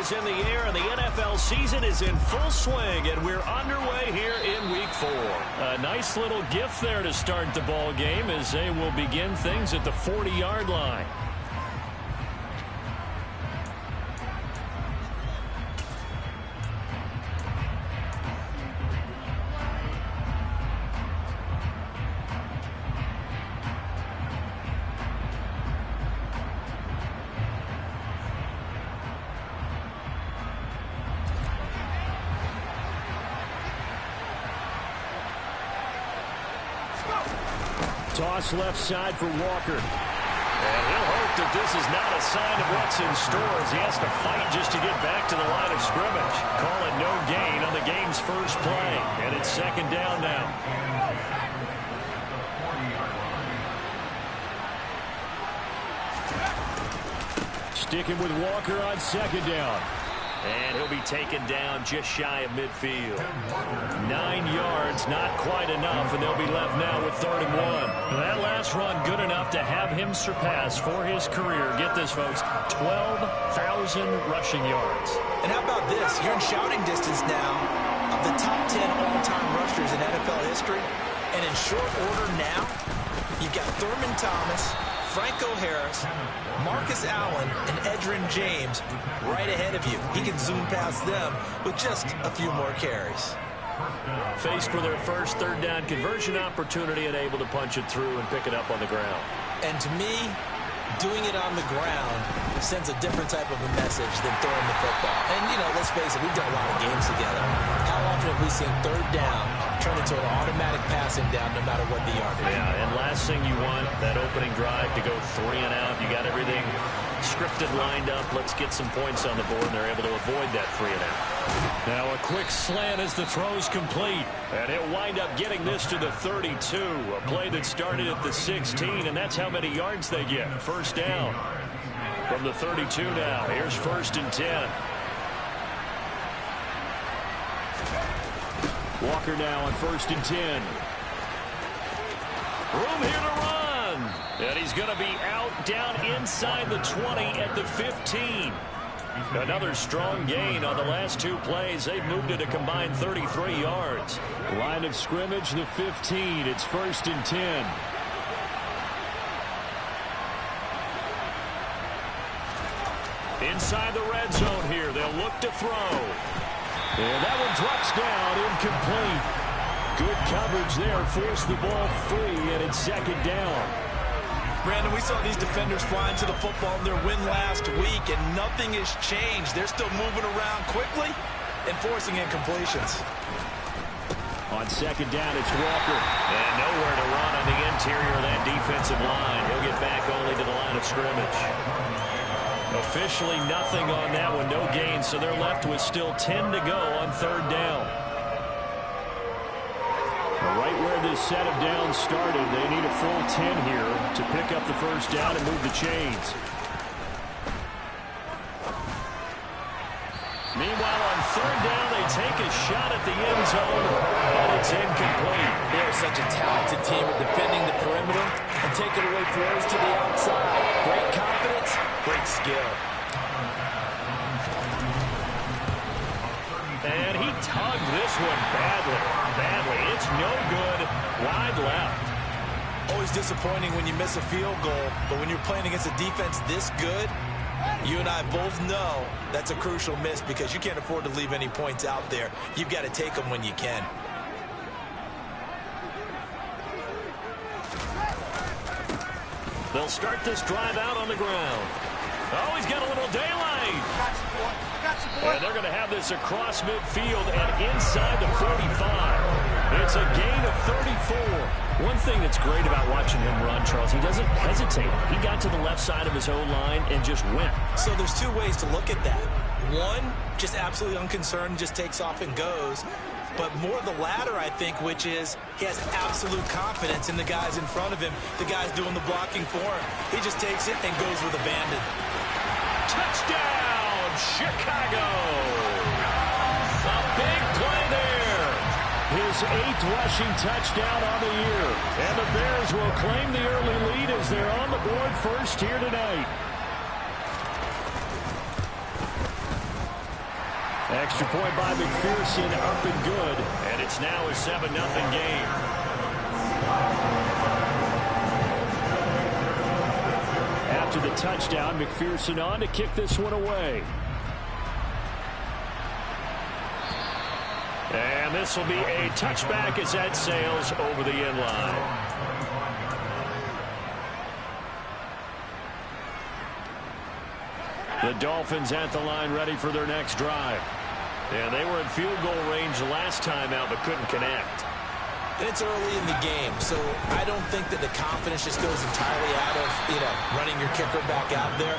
is in the air, and the NFL season is in full swing, and we're underway here in Week 4. A nice little gift there to start the ball game as they will begin things at the 40-yard line. Toss left side for Walker. And he'll hope that this is not a sign of what's in store as he has to fight just to get back to the line of scrimmage. Call it no gain on the game's first play. And it's second down now. Sticking with Walker on second down. And he'll be taken down just shy of midfield. 9 yards, not quite enough, and they'll be left now with 3rd and 1. That last run good enough to have him surpass for his career. Get this, folks, 12,000 rushing yards. And how about this? You're in shouting distance now of the top 10 all-time rushers in NFL history. And in short order now, you've got Thurman Thomas, Franco Harris, Marcus Allen, and Edgerrin James right ahead of you. He can zoom past them with just a few more carries. Faced with their first 3rd down conversion opportunity and able to punch it through and pick it up on the ground. And to me, doing it on the ground sends a different type of a message than throwing the football. And, you know, let's face it, we've done a lot of games together. How often have we seen 3rd down turn into an automatic passing down no matter what the yardage? Yeah, and last thing you want, that opening drive to go 3 and out. You got everything scripted, lined up. Let's get some points on the board, and they're able to avoid that 3 and out. Now a quick slant as the throw's complete. And he'll wind up getting this to the 32. A play that started at the 16, and that's how many yards they get. First down from the 32 now. Here's 1st and 10. Walker now on 1st and 10. Room here to run. And he's going to be out down inside the 20 at the 15. Another strong gain on the last 2 plays. They've moved it a combined 33 yards. Line of scrimmage, the 15. It's 1st and 10. Inside the red zone here. They'll look to throw. And that one drops down, incomplete. Good coverage there, forced the ball free, and it's 2nd down. Brandon, we saw these defenders flying to the football in their win last week, and nothing has changed. They're still moving around quickly and forcing incompletions. On 2nd down, it's Walker. And nowhere to run on the interior of that defensive line. He'll get back only to the line of scrimmage. Officially nothing on that one, no gain, so they're left with still 10 to go on 3rd down. Right where this set of downs started, they need a full 10 here to pick up the first down and move the chains. Meanwhile, on 3rd down, they take a shot at the end zone, but it's incomplete. They're such a talented team at defending the perimeter and taking away throws to the outside. Great confidence, great skill. And he tugged this one badly. It's no good. Wide left. Always disappointing when you miss a field goal, but when you're playing against a defense this good, you and I both know that's a crucial miss because you can't afford to leave any points out there. You've got to take them when you can. They'll start this drive out on the ground. Oh, he's got a little daylight. And they're going to have this across midfield and inside the 45. It's a gain of 34. One thing that's great about watching him run, Charles, he doesn't hesitate. He got to the left side of his own line and just went. So there's 2 ways to look at that. One, just absolutely unconcerned, just takes off and goes. But more the latter, I think, which is he has absolute confidence in the guys in front of him, the guys doing the blocking for him. He just takes it and goes with abandon. Touchdown, Chicago! A big play there. His 8th rushing touchdown on the year. And the Bears will claim the early lead as they're on the board first here tonight. Extra point by McPherson, up and good. And it's now a 7-0 game. After the touchdown, McPherson on to kick this one away. And this will be a touchback as that sails over the end line. The Dolphins at the line ready for their next drive. And they were in field goal range last time out but couldn't connect. It's early in the game, so I don't think that the confidence just goes entirely out of, running your kicker back out there.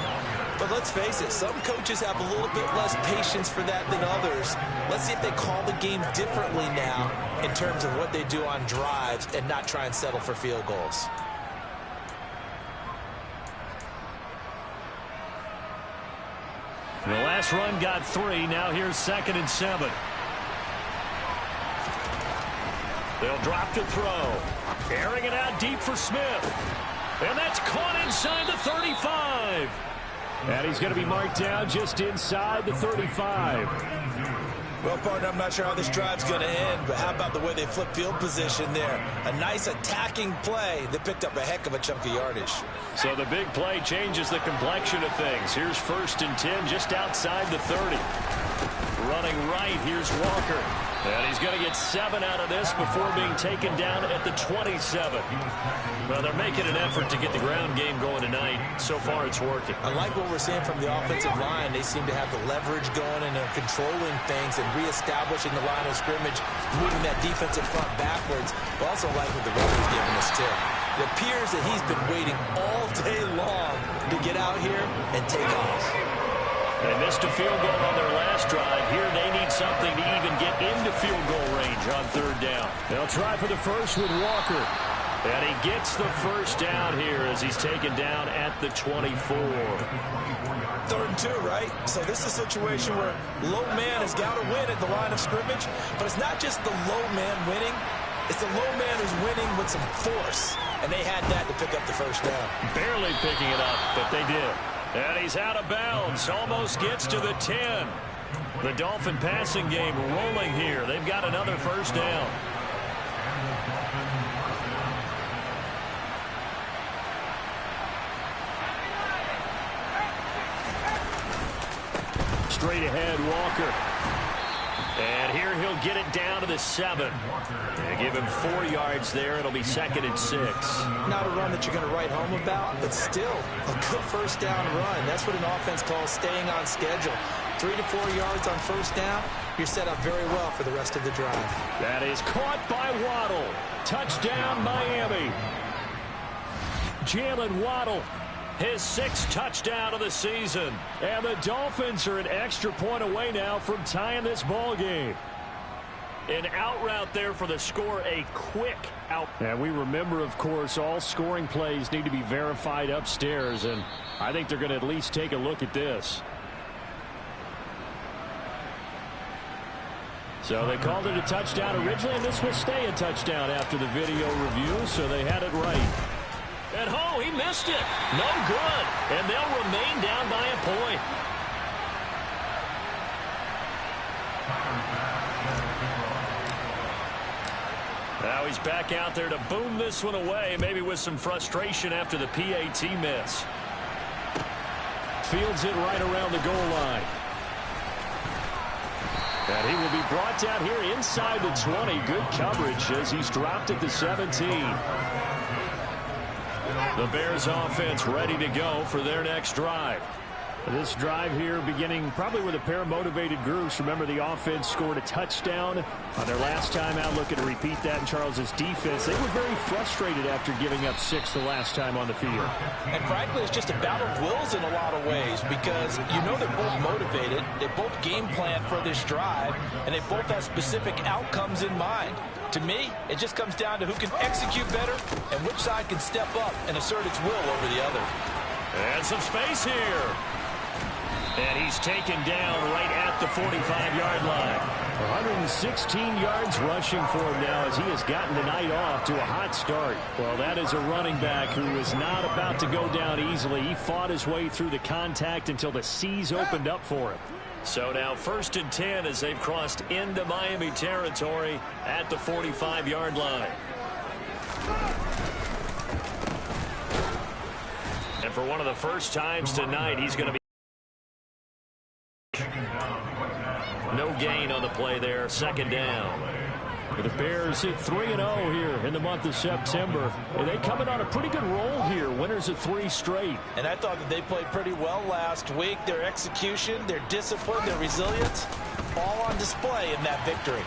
But let's face it, some coaches have a little bit less patience for that than others. Let's see if they call the game differently now in terms of what they do on drives and not try and settle for field goals. The last run got 3. Now here's 2nd and 7. They'll drop to throw. Airing it out deep for Smith. And that's caught inside the 35. And he's going to be marked down just inside the 35. Well, partner, I'm not sure how this drive's going to end, but how about the way they flip field position there? A nice attacking play that picked up a heck of a chunk of yardage. So the big play changes the complexion of things. Here's 1st and 10 just outside the 30. Running right, here's Walker. And he's going to get 7 out of this before being taken down at the 27. Well, they're making an effort to get the ground game going tonight. So far, it's working. I like what we're seeing from the offensive line. They seem to have the leverage going and controlling things and reestablishing the line of scrimmage, moving that defensive front backwards. But also like what the runner's giving us, too. It appears that he's been waiting all day long to get out here and take off. They missed a field goal on their last drive. Here they need something to even get into field goal range on 3rd down. They'll try for the first with Walker. And he gets the first down here as he's taken down at the 24. 3rd and 2, right? So this is a situation where low man has got to win at the line of scrimmage. But it's not just the low man winning. It's the low man who's winning with some force. And they had that to pick up the first down. Barely picking it up, but they did. And he's out of bounds. Almost gets to the 10. The Dolphin passing game rolling here. They've got another first down. Straight ahead, Walker. And here he'll get it down to the 7. And give him 4 yards there. It'll be 2nd and 6. Not a run that you're going to write home about, but still a good first down run. That's what an offense calls staying on schedule. 3 to 4 yards on first down. You're set up very well for the rest of the drive. That is caught by Waddle. Touchdown, Miami. Jalen Waddle. His 6th touchdown of the season. And the Dolphins are an extra point away now from tying this ball game. An out route there for the score, a quick out. And we remember, of course, all scoring plays need to be verified upstairs, and I think they're going to at least take a look at this. So they called it a touchdown originally, and this will stay a touchdown after the video review, so they had it right. And oh, he missed it. No good. And they'll remain down by a point. Now he's back out there to boom this one away, maybe with some frustration after the PAT miss. Fields it right around the goal line. And he will be brought down here inside the 20. Good coverage as he's dropped at the 17. The Bears offense ready to go for their next drive. This drive here beginning probably with a pair of motivated groups. Remember, the offense scored a touchdown on their last time out. Looking to repeat that in Charles's defense. They were very frustrated after giving up 6 the last time on the field. And frankly, it's just a battle of wills in a lot of ways because you know they're both motivated. They both game plan for this drive, and they both have specific outcomes in mind. To me, it just comes down to who can execute better and which side can step up and assert its will over the other. And some space here. And he's taken down right at the 45-yard line. 116 yards rushing for him now as he has gotten the night off to a hot start. Well, that is a running back who is not about to go down easily. He fought his way through the contact until the seas opened up for him. So now 1st and 10 as they've crossed into Miami territory at the 45-yard line. And for one of the first times tonight, he's going to be no gain on the play there. 2nd down. The Bears hit 3-0 here in the month of September. And they coming on a pretty good roll here. Winners of 3 straight. And I thought that they played pretty well last week. Their execution, their discipline, their resilience, all on display in that victory.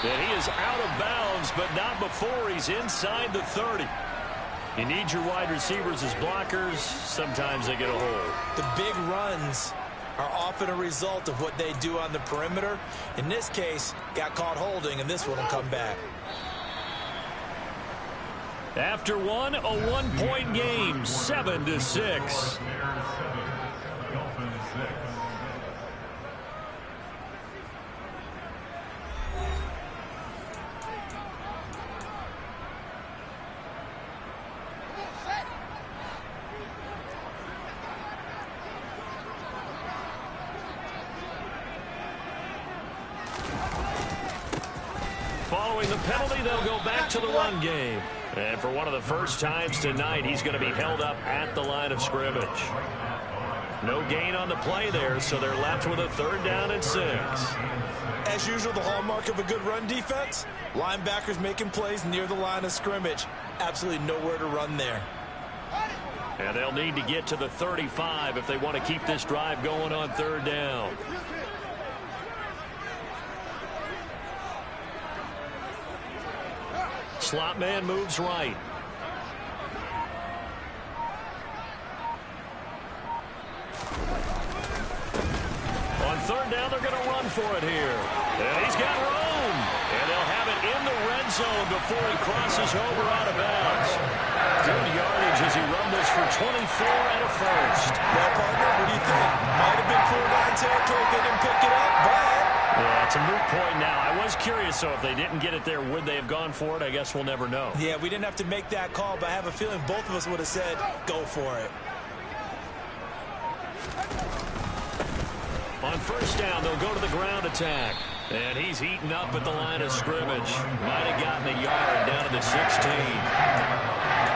And he is out of bounds, but not before he's inside the 30. You need your wide receivers as blockers. Sometimes they get a hold. The big runs are often a result of what they do on the perimeter. In this case, got caught holding, and this one will come back. After one, a 1-point game, 7-6. Following the penalty, they'll go back to the run game. And for one of the first times tonight, he's going to be held up at the line of scrimmage. No gain on the play there, so they're left with a 3rd down and 6. As usual, the hallmark of a good run defense, linebackers making plays near the line of scrimmage. Absolutely nowhere to run there. And they'll need to get to the 35 if they want to keep this drive going on 3rd down. Slot man moves right. On 3rd down, they're going to run for it here. And he's got room. And they'll have it in the red zone before he crosses over out of bounds. Good yardage as he rumbles for 24 and a first. Well, partner, what do you think? Might have been 4-9 territory if they didn't pick it up, but... Yeah, it's a moot point now. I was curious, so if they didn't get it there, would they have gone for it? I guess we'll never know. Yeah, we didn't have to make that call, but I have a feeling both of us would have said, go for it. On 1st down, they'll go to the ground attack. And he's heating up at the line of scrimmage. Might have gotten a yard down to the 16.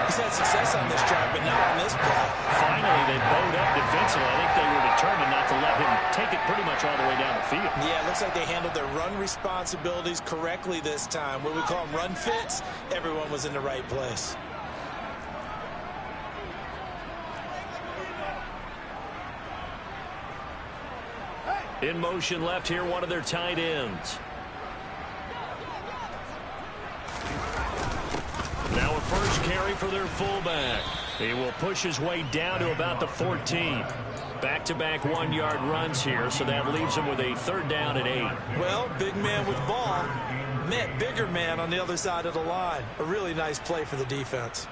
He's had success on this drive, but not on this play. Finally, they bowed up defensively. I think they were determined not to let him take it pretty much all the way down the field. Yeah, it looks like they handled their run responsibilities correctly this time. What we call them run fits, everyone was in the right place. In motion left here, one of their tight ends. Now a first carry for their fullback. He will push his way down to about the 14. Back-to-back 1-yard runs here, so that leaves him with a 3rd down and 8. Well, big man with ball met bigger man on the other side of the line. A really nice play for the defense.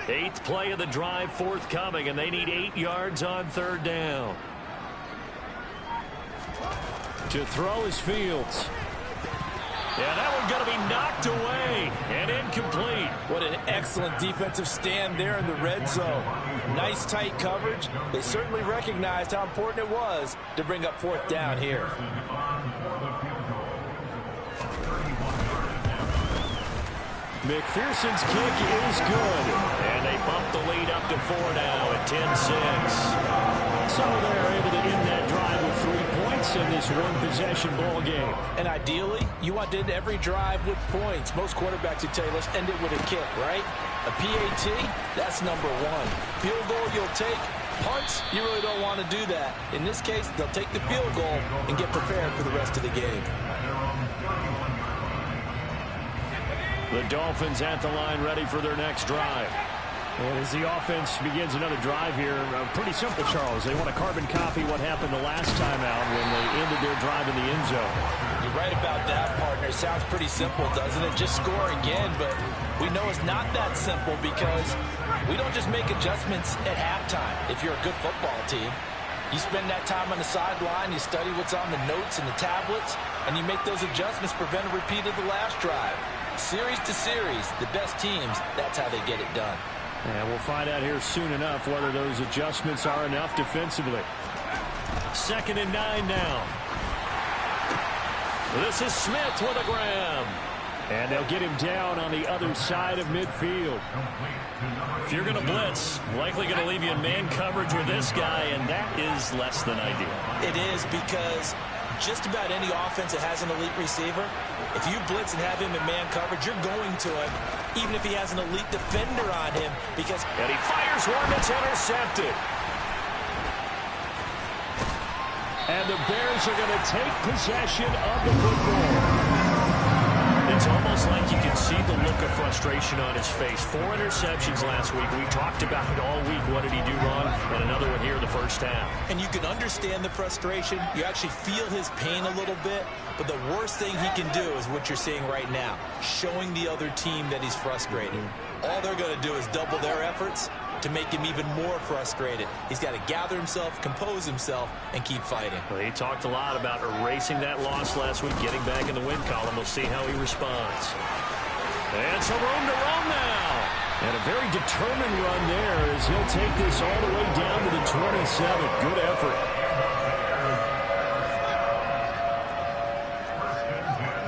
Eighth play of the drive forthcoming, and they need 8 yards on 3rd down. To throw is Fields. Yeah, that one's going to be knocked away and incomplete. What an excellent defensive stand there in the red zone. Nice tight coverage. They certainly recognized how important it was to bring up 4th down here. McPherson's kick is good. And they bump the lead up to 4 now at 10-6. So they're able to end that drive with 3 points in this one-possession ball game. And ideally, you want to end every drive with points. Most quarterbacks would tell you, let's end it with a kick, right? A PAT, that's number 1. Field goal you'll take. Punts, you really don't want to do that. In this case, they'll take the field goal and get prepared for the rest of the game. The Dolphins at the line ready for their next drive. And as the offense begins another drive here, pretty simple, Charles. They want to carbon copy what happened the last time out when they ended their drive in the end zone. You're right about that, partner. Sounds pretty simple, doesn't it? Just score again, but we know it's not that simple because we don't just make adjustments at halftime if you're a good football team. You spend that time on the sideline, you study what's on the notes and the tablets, and you make those adjustments to prevent a repeat of the last drive. Series to series, the best teams, that's how they get it done. And we'll find out here soon enough whether those adjustments are enough defensively. 2nd and 9 now. This is Smith with a grab. And they'll get him down on the other side of midfield. If you're going to blitz, likely going to leave you in man coverage with this guy, and that is less than ideal. It is, because just about any offense that has an elite receiver, if you blitz and have him in man coverage, you're going to him, even if he has an elite defender on him, because... And he fires one that's intercepted. And the Bears are going to take possession of the football. It's almost like you can see the look of frustration on his face. 4 interceptions last week. We talked about it all week. What did he do wrong? And another one here in the first half. And you can understand the frustration. You actually feel his pain a little bit. But the worst thing he can do is what you're seeing right now, showing the other team that he's frustrated. All they're going to do is double their efforts to make him even more frustrated. He's got to gather himself, compose himself, and keep fighting. Well, he talked a lot about erasing that loss last week, getting back in the win column. We'll see how he responds. And some room to run now. And a very determined run there as he'll take this all the way down to the 27. Good effort.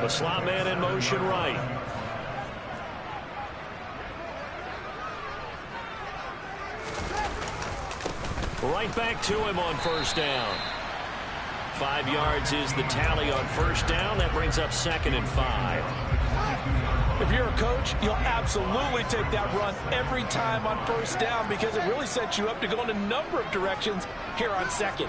The slot man in motion right. Right back to him on first down. 5 yards is the tally on first down. That brings up 2nd and 5. If you're a coach, you'll absolutely take that run every time on first down because it really sets you up to go in a number of directions here on 2nd.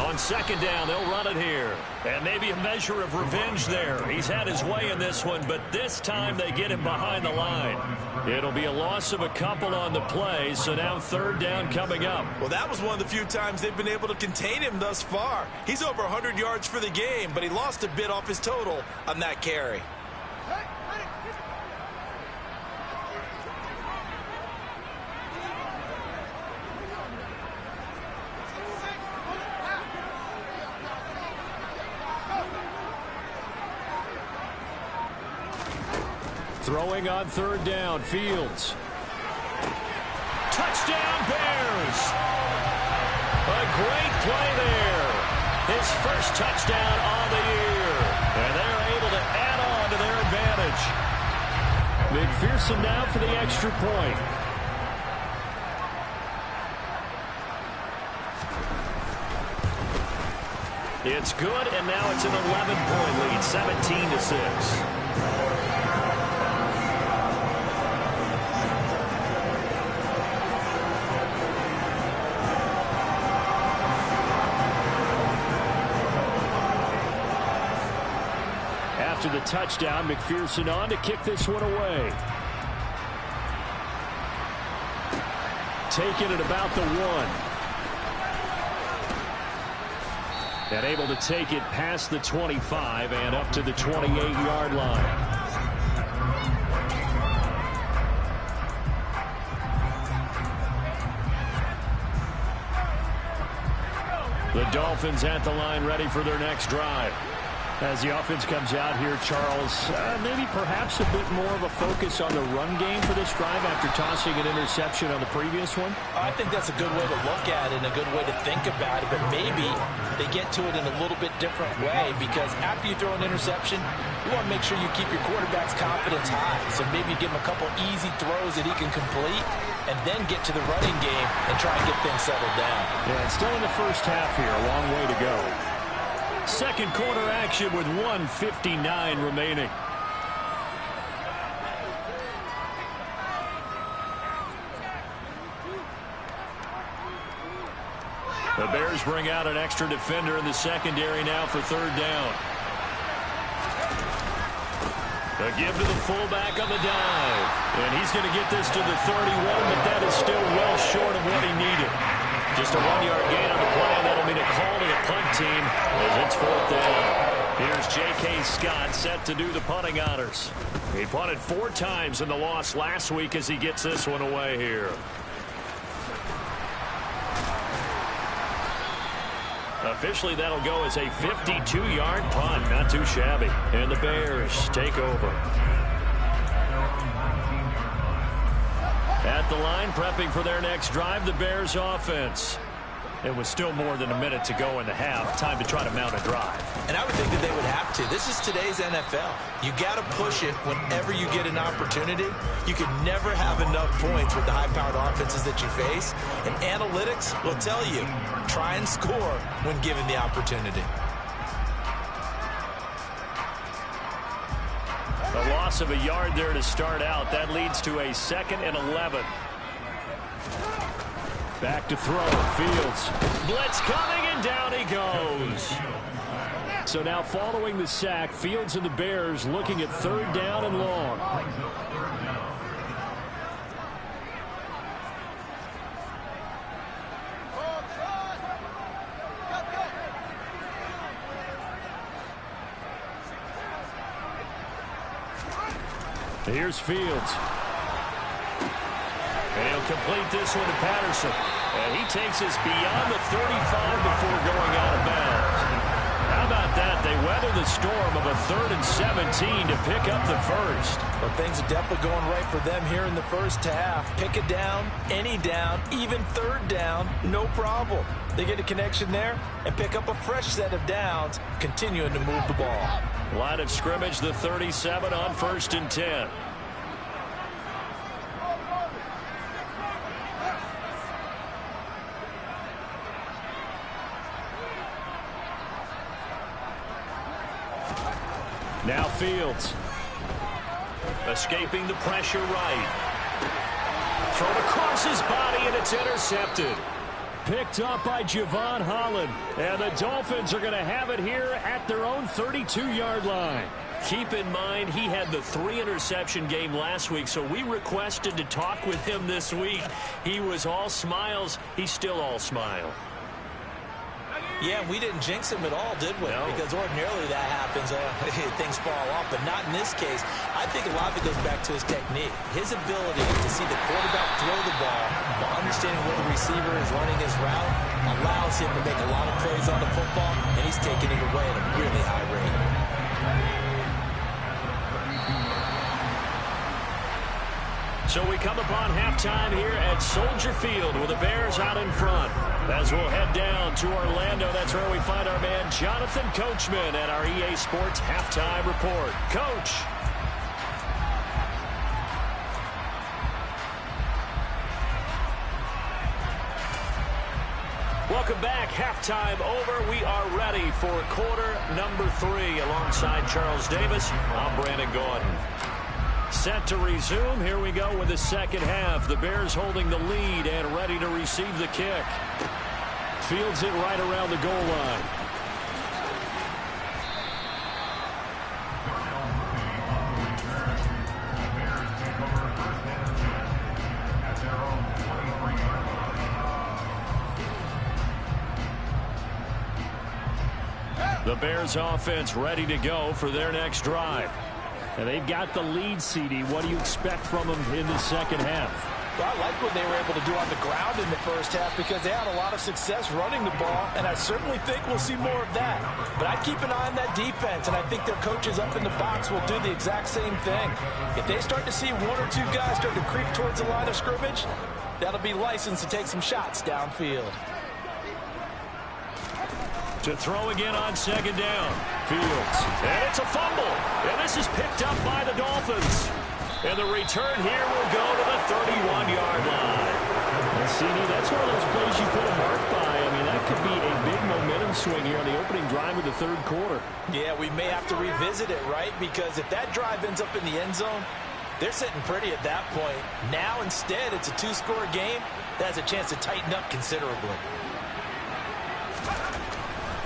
On 2nd down, they'll run it here. And maybe a measure of revenge there. He's had his way in this one, but this time they get him behind the line. It'll be a loss of a couple on the play, so now 3rd down coming up. Well, that was one of the few times they've been able to contain him thus far. He's over 100 yards for the game, but he lost a bit off his total on that carry. Throwing on 3rd down, Fields. Touchdown, Bears! A great play there. His first touchdown on the year. And they're able to add on to their advantage. McPherson now for the extra point. It's good, and now it's an 11-point lead, 17-6. After the touchdown, McPherson on to kick this one away. Taking it about the 1. And able to take it past the 25 and up to the 28-yard line. The Dolphins at the line ready for their next drive. As the offense comes out here, Charles, maybe perhaps a bit more of a focus on the run game for this drive after tossing an interception on the previous one? I think that's a good way to look at it and a good way to think about it, but maybe they get to it in a little bit different way because after you throw an interception, you want to make sure you keep your quarterback's confidence high. So maybe give him a couple easy throws that he can complete and then get to the running game and try and get things settled down. Yeah, it's still in the first half here, a long way to go. Second quarter action with 1:59 remaining. The Bears bring out an extra defender in the secondary now for 3rd down. A give to the fullback on the dive. And he's going to get this to the 31, but that is still well short of what he needed. Just a 1-yard gain on the play, and that'll mean a call to the punt team as it's 4th down. Here's J.K. Scott set to do the punting honors. He punted 4 times in the loss last week as he gets this one away here. Officially, that'll go as a 52-yard punt. Not too shabby. And the Bears take over. At the line, prepping for their next drive, the Bears offense. It was still more than a minute to go in the half. Time to try to mount a drive. And I would think that they would have to. This is today's NFL. You got to push it whenever you get an opportunity. You can never have enough points with the high-powered offenses that you face. And analytics will tell you, try and score when given the opportunity. A loss of a yard there to start out. That leads to a 2nd and 11. Back to throw. Fields. Blitz coming, and down he goes. So now following the sack, Fields and the Bears looking at 3rd down and long. Here's Fields. And he'll complete this one to Patterson. And he takes us beyond the 35 before going out of bounds. How about that? They weather the storm of a 3rd and 17 to pick up the first. Well, things are definitely going right for them here in the first half. Pick a down, any down, even 3rd down, no problem. They get a connection there and pick up a fresh set of downs, continuing to move the ball. Line of scrimmage, the 37 on 1st and 10. Now Fields. Escaping the pressure right. Thrown across his body, and it's intercepted. Picked up by Javon Holland. And the Dolphins are going to have it here at their own 32-yard line. Keep in mind, he had the 3-interception game last week, so we requested to talk with him this week. He was all smiles. He's still all smile. Yeah, we didn't jinx him at all, did we? No. Because ordinarily that happens. Things fall off, but not in this case. I think a lot of it goes back to his technique. His ability to see the quarterback throw the ball while understanding where the receiver is running his route allows him to make a lot of plays on the football, and he's taking it away at a really high rate. So we come upon halftime here at Soldier Field with the Bears out in front. As we'll head down to Orlando, that's where we find our man Jonathan Coachman at our EA Sports Halftime Report. Coach. Welcome back. Halftime over. We are ready for quarter number 3 alongside Charles Davis. I'm Brandon Gordon. Set to resume. Here we go with the second half. The Bears holding the lead and ready to receive the kick. Fields it right around the goal line. The Bears offense ready to go for their next drive. And they've got the lead, CD. What do you expect from them in the second half? Well, I like what they were able to do on the ground in the first half because they had a lot of success running the ball, and I certainly think we'll see more of that. But I'd keep an eye on that defense, and I think their coaches up in the box will do the exact same thing. If they start to see 1 or 2 guys start to creep towards the line of scrimmage, that'll be licensed to take some shots downfield. To throw again on second down. Fields. And it's a fumble. And this is picked up by the Dolphins. And the return here will go to the 31-yard line. And CD, that's one of those plays you put a mark by. I mean, that could be a big momentum swing here on the opening drive of the third quarter. Yeah, we may have to revisit it, right? Because if that drive ends up in the end zone, they're sitting pretty at that point. Now, instead, it's a 2-score game. That has a chance to tighten up considerably.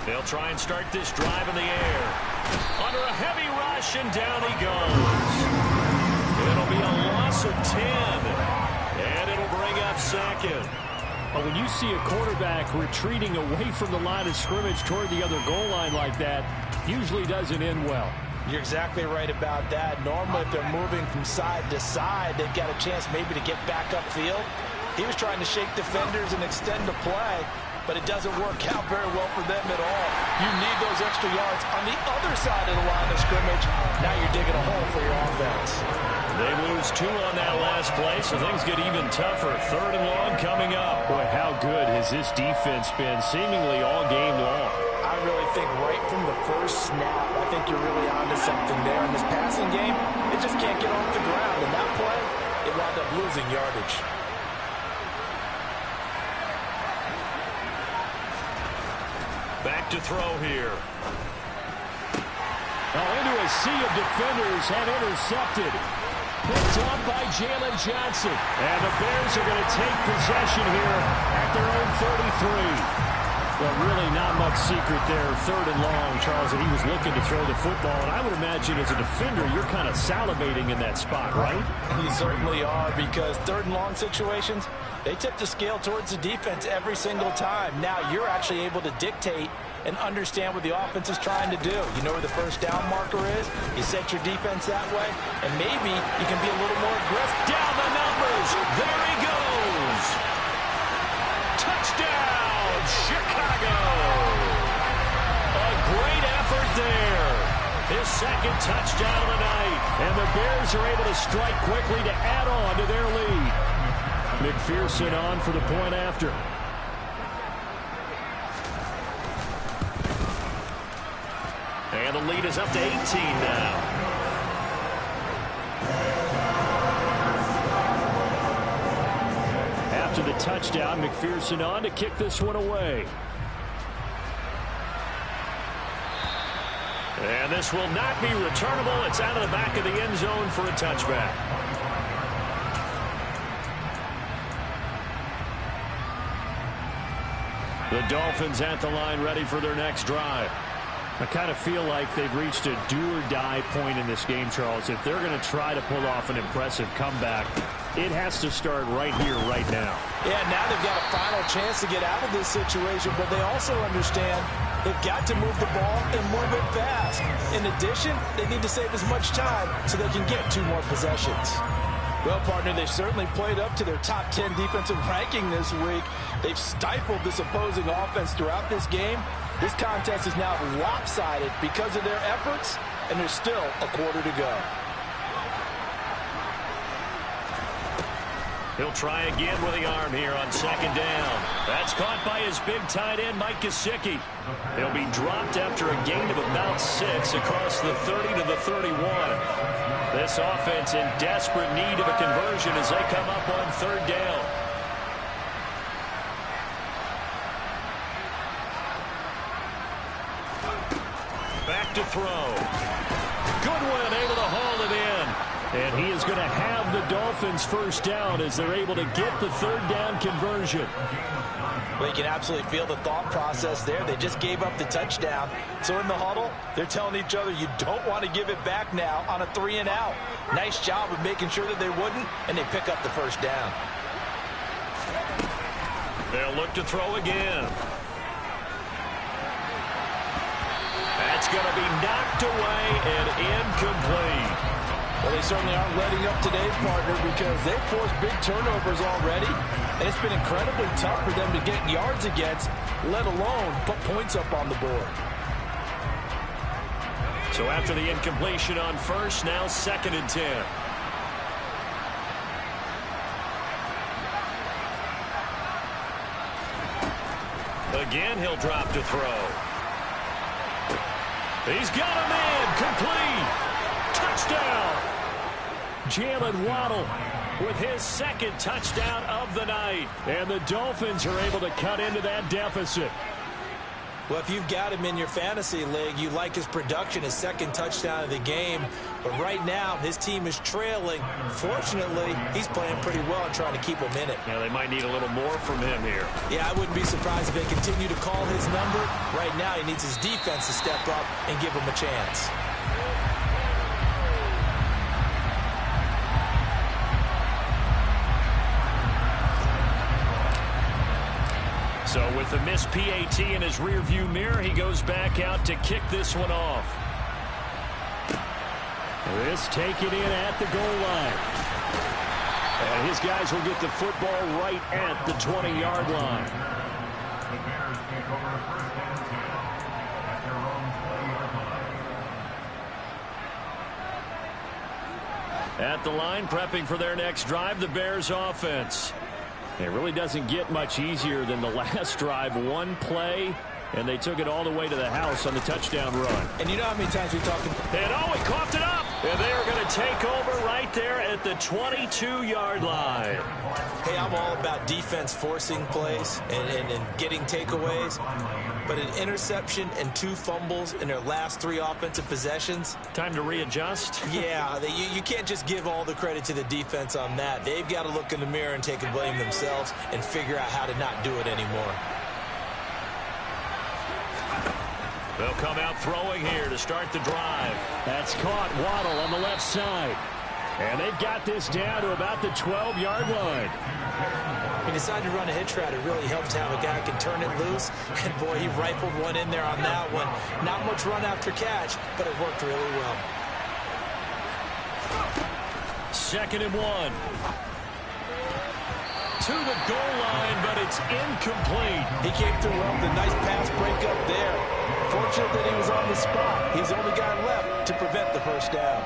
They'll try and start this drive in the air. Under a heavy rush, and down he goes. It'll be a loss of 10. And it'll bring up second. But when you see a quarterback retreating away from the line of scrimmage toward the other goal line like that, usually doesn't end well. You're exactly right about that. Normally, if they're moving from side to side, they've got a chance maybe to get back upfield. He was trying to shake defenders and extend the play, but it doesn't work out very well for them at all. You need those extra yards on the other side of the line of scrimmage. Now you're digging a hole for your offense. They lose 2 on that last play, so things get even tougher. 3rd and long coming up. Boy, how good has this defense been seemingly all game long? I really think right from the first snap, I think you're really onto something there. In this passing game, it just can't get off the ground. And that play, it wound up losing yardage. Back to throw here. Into a sea of defenders and intercepted. Picked up by Jalen Johnson. And the Bears are going to take possession here at their own 33. Well, really not much secret there. 3rd and long, Charles, and he was looking to throw the football. And I would imagine as a defender, you're kind of salivating in that spot, right? You certainly are, because 3rd and long situations, they tip the scale towards the defense every single time. Now you're actually able to dictate and understand what the offense is trying to do. You know where the first down marker is. You set your defense that way, and maybe you can be a little more aggressive. Down the numbers. There he goes. Touchdown, Chicago. A great effort there. His 2nd touchdown of the night. And the Bears are able to strike quickly to add on to their lead. McPherson on for the point after. And the lead is up to 18 now. After the touchdown, McPherson on to kick this one away. And this will not be returnable. It's out of the back of the end zone for a touchback. The Dolphins at the line, ready for their next drive. I kind of feel like they've reached a do-or-die point in this game, Charles. If they're going to try to pull off an impressive comeback, it has to start right here, right now. Yeah, now they've got a final chance to get out of this situation, but they also understand they've got to move the ball and move it fast. In addition, they need to save as much time so they can get 2 more possessions. Well, partner, they certainly played up to their top 10 defensive ranking this week. They've stifled this opposing offense throughout this game. This contest is now lopsided because of their efforts, and there's still a quarter to go. He'll try again with the arm here on 2nd down. That's caught by his big tight end, Mike Gesicki. He'll be dropped after a gain of about 6 across the 30 to the 31. This offense in desperate need of a conversion as they come up on 3rd down. Back to throw. Goodwin able to haul it in. And he is going to have the Dolphins 1st down as they're able to get the 3rd down conversion. Well, you can absolutely feel the thought process there. They just gave up the touchdown. So in the huddle, they're telling each other, you don't want to give it back now on a 3 and out. Nice job of making sure that they wouldn't, and they pick up the 1st down. They'll look to throw again. That's going to be knocked away and incomplete. Well, they certainly aren't letting up today's partner because they've forced big turnovers already, and it's been incredibly tough for them to get yards against, let alone put points up on the board. So after the incompletion on 1st, now 2nd and 10. Again, he'll drop to throw. He's got a man, complete. Touchdown. Jalen Waddle with his 2nd touchdown of the night. And the Dolphins are able to cut into that deficit. Well, if you've got him in your fantasy league, you like his production, his 2nd touchdown of the game. But right now, his team is trailing. Fortunately, he's playing pretty well and trying to keep him in it. Now, they might need a little more from him here. Yeah, I wouldn't be surprised if they continue to call his number. Right now, he needs his defense to step up and give him a chance. So with the missed PAT in his rearview mirror, he goes back out to kick this one off. This taken in at the goal line. And his guys will get the football right at the 20-yard line. The Bears take over first and 10 at their own 20-yard line. At the line, prepping for their next drive, the Bears offense. It really doesn't get much easier than the last drive. One play, and they took it all the way to the house on the touchdown run. And you know how many times we talk about... And he coughed it up. And they are going to take over right there at the 22-yard line. Hey, I'm all about defense forcing plays and getting takeaways. But an interception and 2 fumbles in their last 3 offensive possessions. Time to readjust? Yeah, you can't just give all the credit to the defense on that. They've got to look in the mirror and take and blame themselves and figure out how to not do it anymore. They'll come out throwing here to start the drive. That's caught. Waddle on the left side. And they've got this down to about the 12-yard line. He decided to run a hitch route. It really helps to have a guy who can turn it loose. And, boy, he rifled one in there on that one. Not much run after catch, but it worked really well. 2nd and 1. To the goal line, but it's incomplete. He came through well with a nice pass break up there. Fortunate that he was on the spot. He's the only guy left to prevent the first down.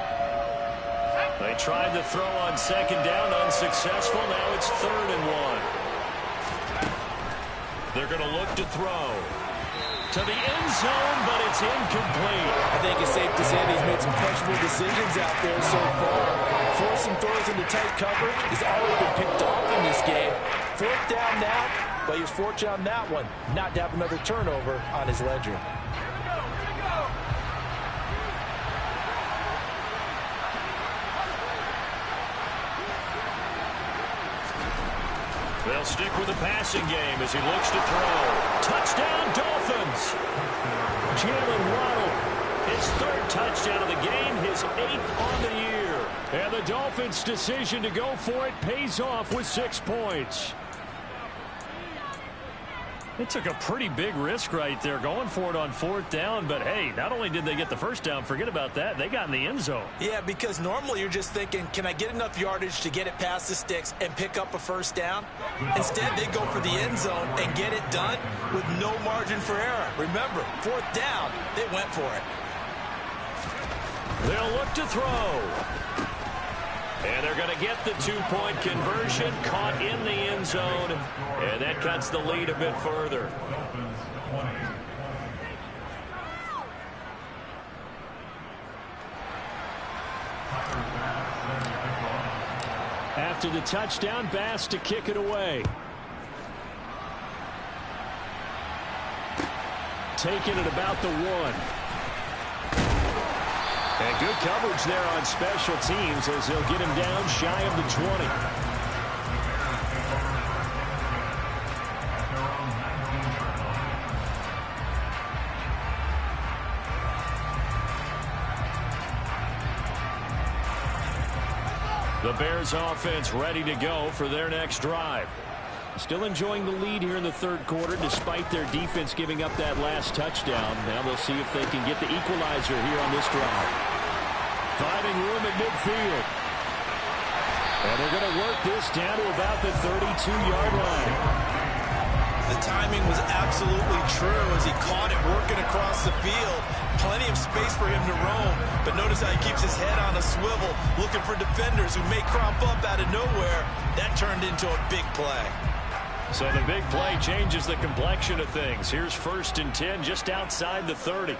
They tried to throw on 2nd down, unsuccessful. Now it's 3rd and 1. They're going to look to throw to the end zone, but it's incomplete. I think it's safe to say that he's made some questionable decisions out there so far. Forcing throws into tight coverage. He's already been picked off in this game. 4th down now, but he was fortunate on that one not to have another turnover on his ledger. They'll stick with the passing game as he looks to throw. Touchdown, Dolphins! Jalen Waddle, his 3rd touchdown of the game, his 8th on the year. And the Dolphins' decision to go for it pays off with 6 points. They took a pretty big risk right there going for it on 4th down, but hey, not only did they get the first down, forget about that, they got in the end zone. Yeah, because normally you're just thinking, can I get enough yardage to get it past the sticks and pick up a first down? Instead, they go for the end zone and get it done with no margin for error. Remember, 4th down, they went for it. They'll look to throw. And they're going to get the 2-point conversion, caught in the end zone, and that cuts the lead a bit further. After the touchdown, Bass to kick it away. Taking it about the 1. And good coverage there on special teams as they'll get him down shy of the 20. The Bears offense ready to go for their next drive. Still enjoying the lead here in the 3rd quarter despite their defense giving up that last touchdown. Now they'll see if they can get the equalizer here on this drive. Finding room at midfield. And they're going to work this down to about the 32-yard line. The timing was absolutely true as he caught it working across the field. Plenty of space for him to roam, but notice how he keeps his head on a swivel, looking for defenders who may crop up out of nowhere. That turned into a big play. So the big play changes the complexion of things. Here's 1st and 10 just outside the 30.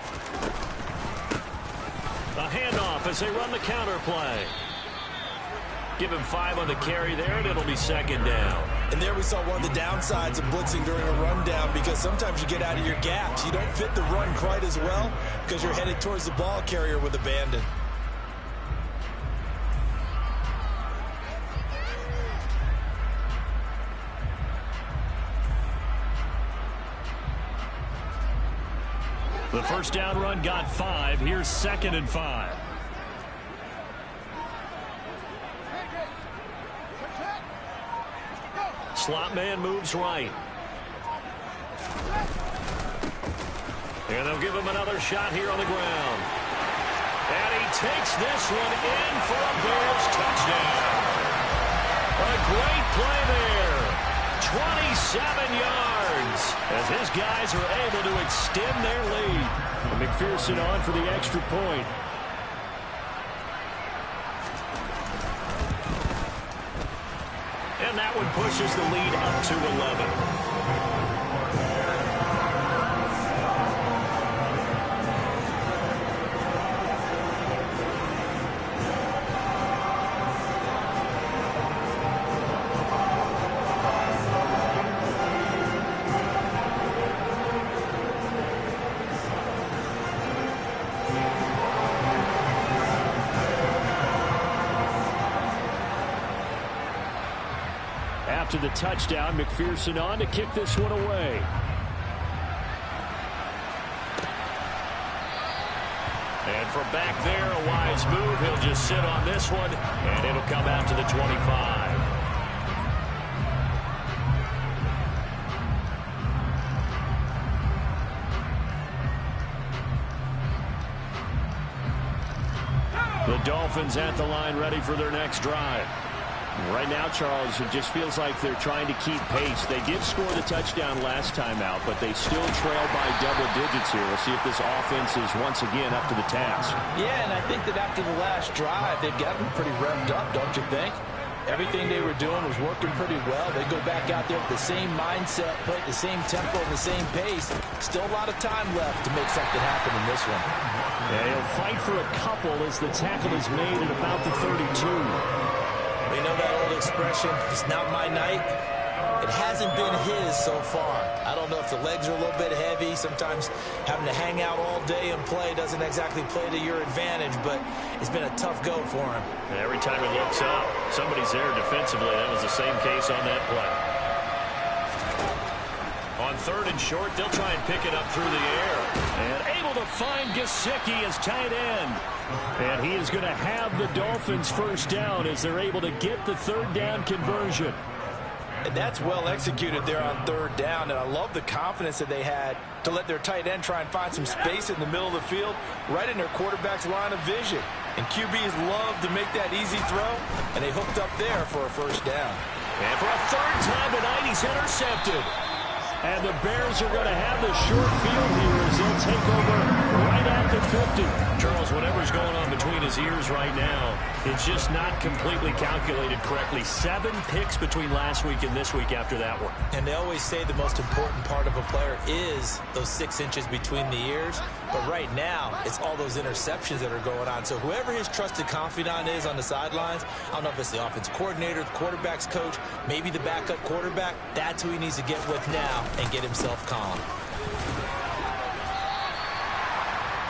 A handoff as they run the counter play. Give him 5 on the carry there, and it'll be 2nd down. And there we saw one of the downsides of blitzing during a rundown, because sometimes you get out of your gaps. You don't fit the run quite as well because you're headed towards the ball carrier with abandon. The first down run got 5. Here's 2nd and 5. Slot man moves right. And they'll give him another shot here on the ground. And he takes this one in for a Bears touchdown. A great play there. 27 yards as his guys are able to extend their lead. McPherson on for the extra point. And that one pushes the lead up to 11. After the touchdown, McPherson on to kick this one away. And from back there, a wise move. He'll just sit on this one, and it'll come out to the 25. The Dolphins at the line, ready for their next drive. Right now, Charles, it just feels like they're trying to keep pace. They did score the touchdown last time out, but they still trail by double digits here. We'll see if this offense is once again up to the task. Yeah, and I think that after the last drive, they've got them pretty revved up, don't you think? Everything they were doing was working pretty well. They go back out there with the same mindset, play at the same tempo and the same pace. Still a lot of time left to make something happen in this one. Yeah, he'll fight for a couple as the tackle is made at about the 32. You know that old expression, it's not my night? It hasn't been his so far. I don't know if the legs are a little bit heavy. Sometimes having to hang out all day and play doesn't exactly play to your advantage, but it's been a tough go for him. And every time he looks up, somebody's there defensively. That was the same case on that play. On third and short, they'll try and pick it up through the air. And able to find Gesicki as tight end. And he is going to have the Dolphins first down as they're able to get the third down conversion. And that's well executed there on third down. And I love the confidence that they had to let their tight end try and find some space in the middle of the field, right in their quarterback's line of vision. And QBs love to make that easy throw, and they hooked up there for a first down. And for a third time tonight, he's intercepted. And the Bears are going to have the short field here as they'll take over right at the 50. Charles, whatever's going on between his ears right now, it's just not completely calculated correctly. 7 picks between last week and this week after that one. And they always say the most important part of a player is those 6 inches between the ears. But right now, it's all those interceptions that are going on. So whoever his trusted confidant is on the sidelines, I don't know if it's the offense coordinator, the quarterback's coach, maybe the backup quarterback, that's who he needs to get with now and get himself calm.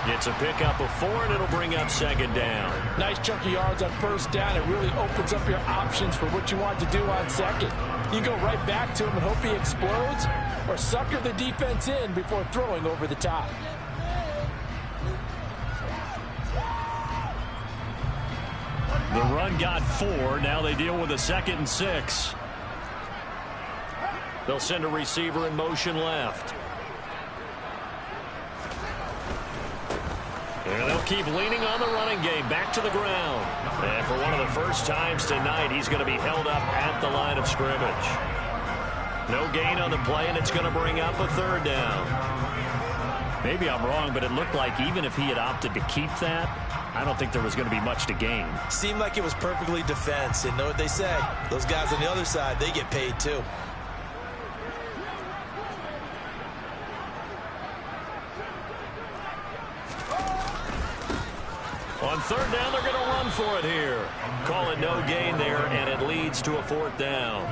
It's a pickup of 4, and it'll bring up second down. Nice chunk of yards on first down. It really opens up your options for what you want to do on second. You can go right back to him and hope he explodes, or sucker the defense in before throwing over the top. The run got 4. Now they deal with a 2nd and 6. They'll send a receiver in motion left. And they'll keep leaning on the running game. Back to the ground. And for one of the first times tonight, he's going to be held up at the line of scrimmage. No gain on the play, and it's going to bring up a third down. Maybe I'm wrong, but it looked like even if he had opted to keep that, I don't think there was going to be much to gain. Seemed like it was perfectly defense. And know what they say? Those guys on the other side, they get paid too. On third down, they're going to run for it here. Call it no gain there, and it leads to a 4th down.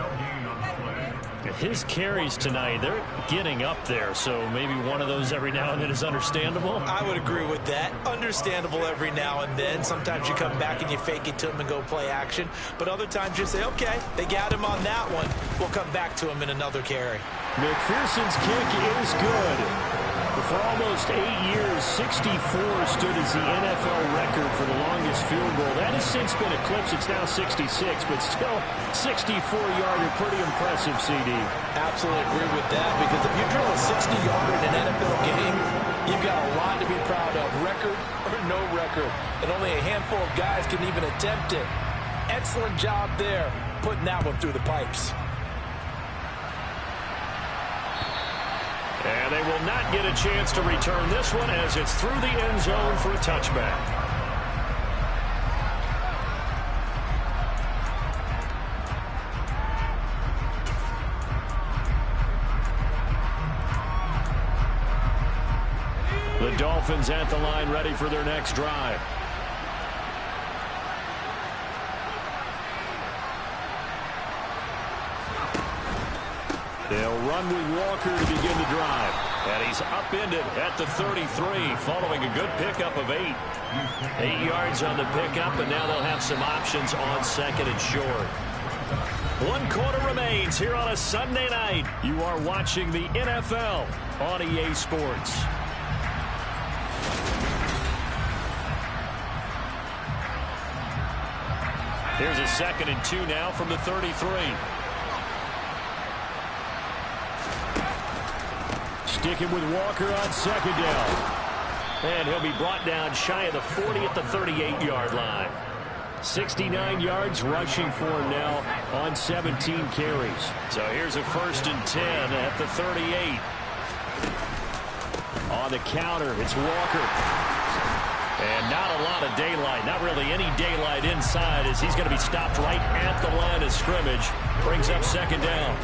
His carries tonight, they're getting up there, so maybe one of those every now and then is understandable. I would agree with that. Understandable every now and then. Sometimes you come back and you fake it to him and go play action. But other times you say, okay, they got him on that one. We'll come back to him in another carry. McPherson's kick is good. For almost 8 years, 64 stood as the NFL record for the longest field goal. That has since been eclipsed. It's now 66, but still 64-yarder. Pretty impressive, CD. Absolutely agree with that, because if you drill a 60-yarder in an NFL game, you've record or no record, and only a handful of guys can even attempt it. Excellent job there, putting that one through the pipes. And they will not get a chance to return this one as it's through the end zone for a touchback. The Dolphins at the line ready for their next drive. They'll run with Walker to begin the drive. And he's upended at the 33 following a good pickup of 8. 8 yards on the pickup, and now they'll have some options on second and short. 1 quarter remains here on a Sunday night. You are watching the NFL on EA Sports. Here's a 2nd and 2 now from the 33. Sticking with Walker on 2nd down. And he'll be brought down shy of the 40 at the 38-yard line. 69 yards rushing for him now on 17 carries. So here's a 1st and 10 at the 38. On the counter, it's Walker. And not a lot of daylight, not really any daylight inside as he's going to be stopped right at the line of scrimmage. Brings up 2nd down.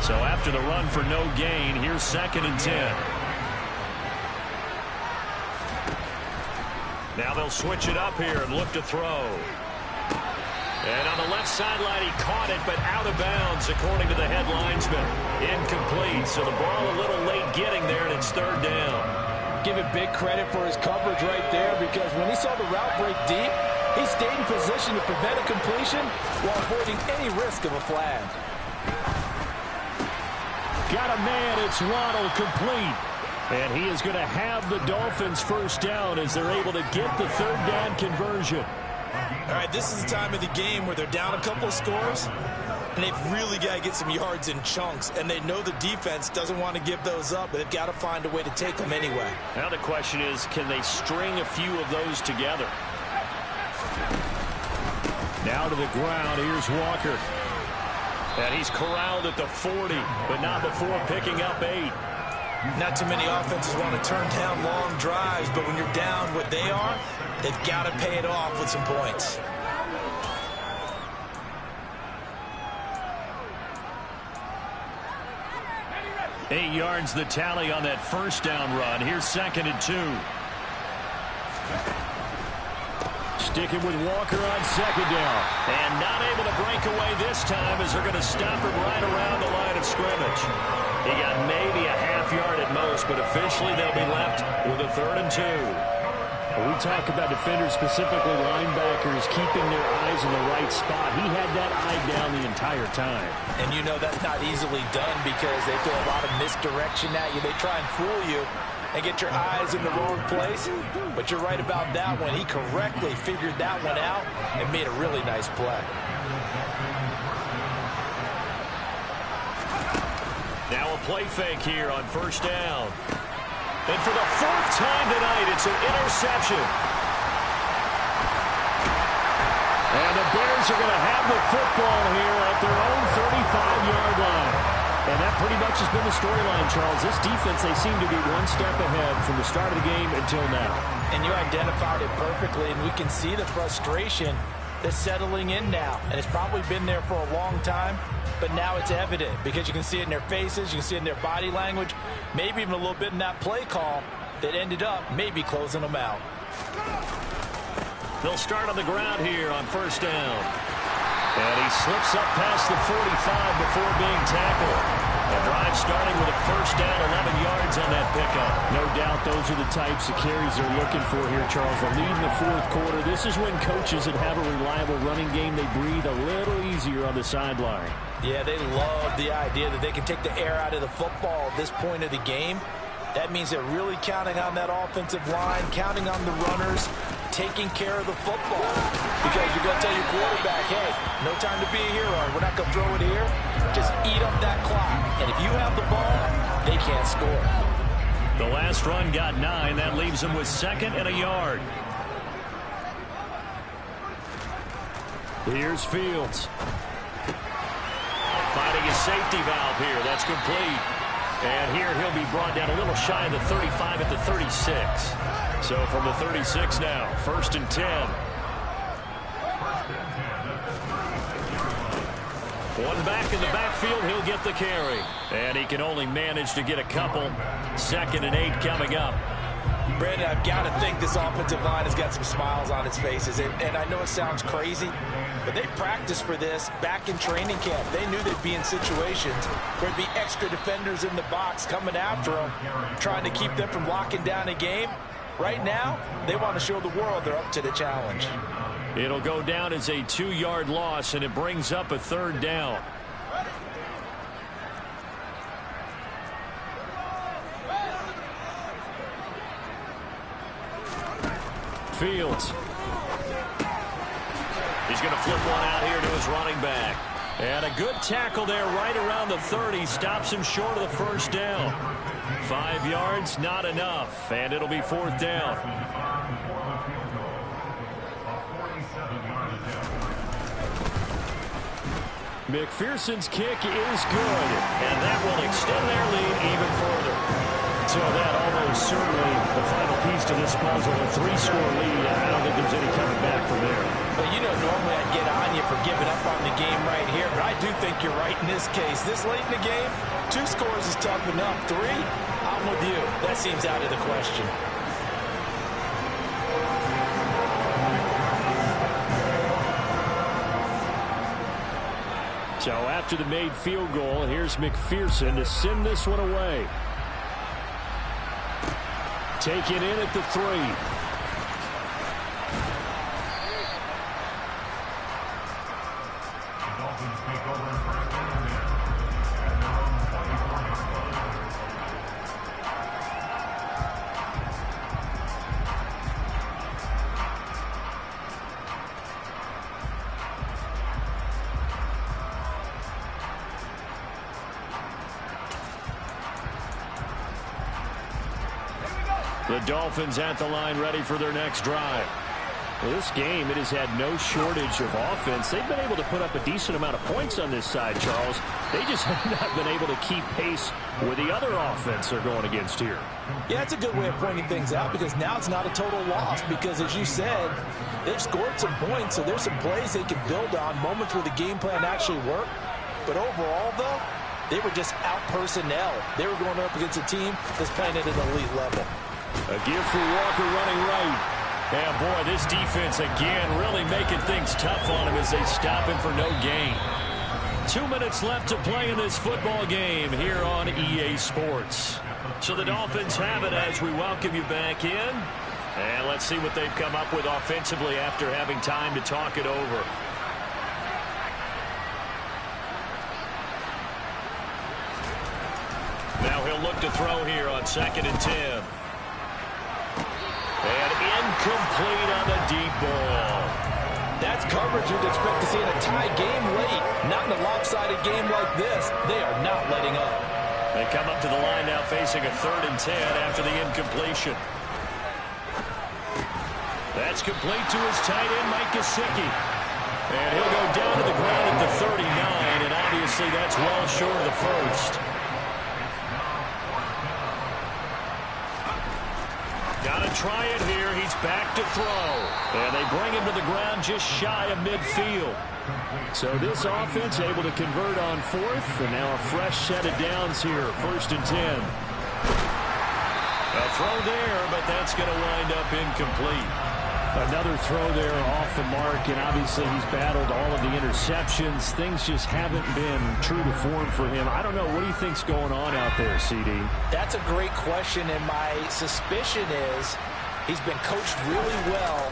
So after the run for no gain, here's 2nd and 10. Now they'll switch it up here and look to throw. And on the left sideline, he caught it, but out of bounds, according to the head linesman. Incomplete, so the ball a little late getting there, and it's 3rd down. Give it big credit for his coverage right there, because when he saw the route break deep, he stayed in position to prevent a completion while avoiding any risk of a flag. Got a man, it's Waddle, complete. And he is going to have the Dolphins 1st down as they're able to get the 3rd down conversion. All right, this is the time of the game where they're down a couple of scores, and they've really got to get some yards in chunks, and they know the defense doesn't want to give those up, but they've got to find a way to take them anyway. Now the question is, can they string a few of those together? Now to the ground, here's Walker. And he's corralled at the 40, but not before picking up 8. Not too many offenses want to turn down long drives, but when you're down what they are, they've got to pay it off with some points. Eight yards the tally on that 1st down run. Here's 2nd and 2. Sticking with Walker on 2nd down. And not able to break away this time as they're going to stop him right around the line of scrimmage. He got maybe a half yard at most, but officially they'll be left with a 3rd and 2. When we talk about defenders, specifically linebackers, keeping their eyes in the right spot, he had that eye down the entire time. And you know that's not easily done because they throw a lot of misdirection at you. They try and fool you and get your eyes in the wrong place. But you're right about that one. He correctly figured that one out and made a really nice play. Now a play fake here on 1st down. And for the 4th time tonight, it's an interception. And the Bears are going to have the football here at their own 35-yard line. And that pretty much has been the storyline, Charles. This defense, they seem to be one step ahead from the start of the game until now. And you identified it perfectly, and we can see the frustration that's settling in now. And it's probably been there for a long time. But now it's evident because you can see it in their faces, you can see it in their body language, maybe even a little bit in that play call that ended up maybe closing them out. They'll start on the ground here on 1st down. And he slips up past the 45 before being tackled. A drive starting with a 1st down, 11 yards on that pickup. No doubt those are the types of carries they're looking for here, Charles. The lead in the 4th quarter. This is when coaches that have a reliable running game, they breathe a little easier on the sideline. Yeah, they love the idea that they can take the air out of the football at this point of the game. That means they're really counting on that offensive line, counting on the runners, taking care of the football. Because you're going to tell your quarterback, hey, no time to be a hero. We're not going to throw it here. Just eat up that clock. And if you have the ball, they can't score. The last run got 9. That leaves him with 2nd and a yard. Here's Fields. Finding his safety valve here. That's complete. And here he'll be brought down a little shy of the 35 at the 36. So from the 36 now, 1st and 10. One back in the backfield, he'll get the carry. And he can only manage to get a couple. 2nd and 8 coming up. Brandon, I've got to think this offensive line has got some smiles on its faces. And I know it sounds crazy, but they practiced for this back in training camp. They knew they'd be in situations where there'd be extra defenders in the box coming after them, trying to keep them from locking down a game. Right now, they want to show the world they're up to the challenge. It'll go down as a 2-yard loss, and it brings up a 3rd down. Fields. He's going to flip one out here to his running back. And a good tackle there right around the 30. Stops him short of the 1st down. 5 yards, not enough. And it'll be 4th down. McPherson's kick is good. And that will extend their lead even further. So that almost certainly the final piece to this puzzle. A 3-score lead. I don't think there's any coming back from there. But you know, normally I'd get on you for giving up on the game right here, but I do think you're right in this case. This late in the game, 2 scores is tough enough. 3, I'm with you. That seems out of the question. So after the made field goal, here's McPherson to send this one away. Taken in at the 3. Dolphins take over 1st and 10 at their own 24-yard line. The Dolphins at the line ready for their next drive. Well, this game, it has had no shortage of offense. They've been able to put up a decent amount of points on this side, Charles. They just have not been able to keep pace with the other offense they're going against here. Yeah, it's a good way of pointing things out because now it's not a total loss because, as you said, they've scored some points, so there's some plays they can build on, moments where the game plan actually worked. But overall, though, they were just out personnel. They were going up against a team that's playing at an elite level. A give for Walker running right. And boy, this defense again really making things tough on him as they stop him for no gain. 2 minutes left to play in this football game here on EA Sports. So the Dolphins have it as we welcome you back in. And let's see what they've come up with offensively after having time to talk it over. Now he'll look to throw here on 2nd and 10. And incomplete on the deep ball. That's coverage you'd expect to see in a tie game late. Not in a lopsided game like this. They are not letting up. They come up to the line now facing a 3rd and 10 after the incompletion. That's complete to his tight end, Mike Gesicki. And he'll go down to the ground at the 39, and obviously that's well short of the 1st. Got to try it here. He's back to throw. And they bring him to the ground just shy of midfield. So this offense able to convert on 4th. And now a fresh set of downs here. 1st and 10. A throw there, but that's going to wind up incomplete. Another throw there off the mark, and obviously he's battled all of the interceptions. Things just haven't been true to form for him. I don't know. What do you think's going on out there, CD? That's a great question, and my suspicion is he's been coached really well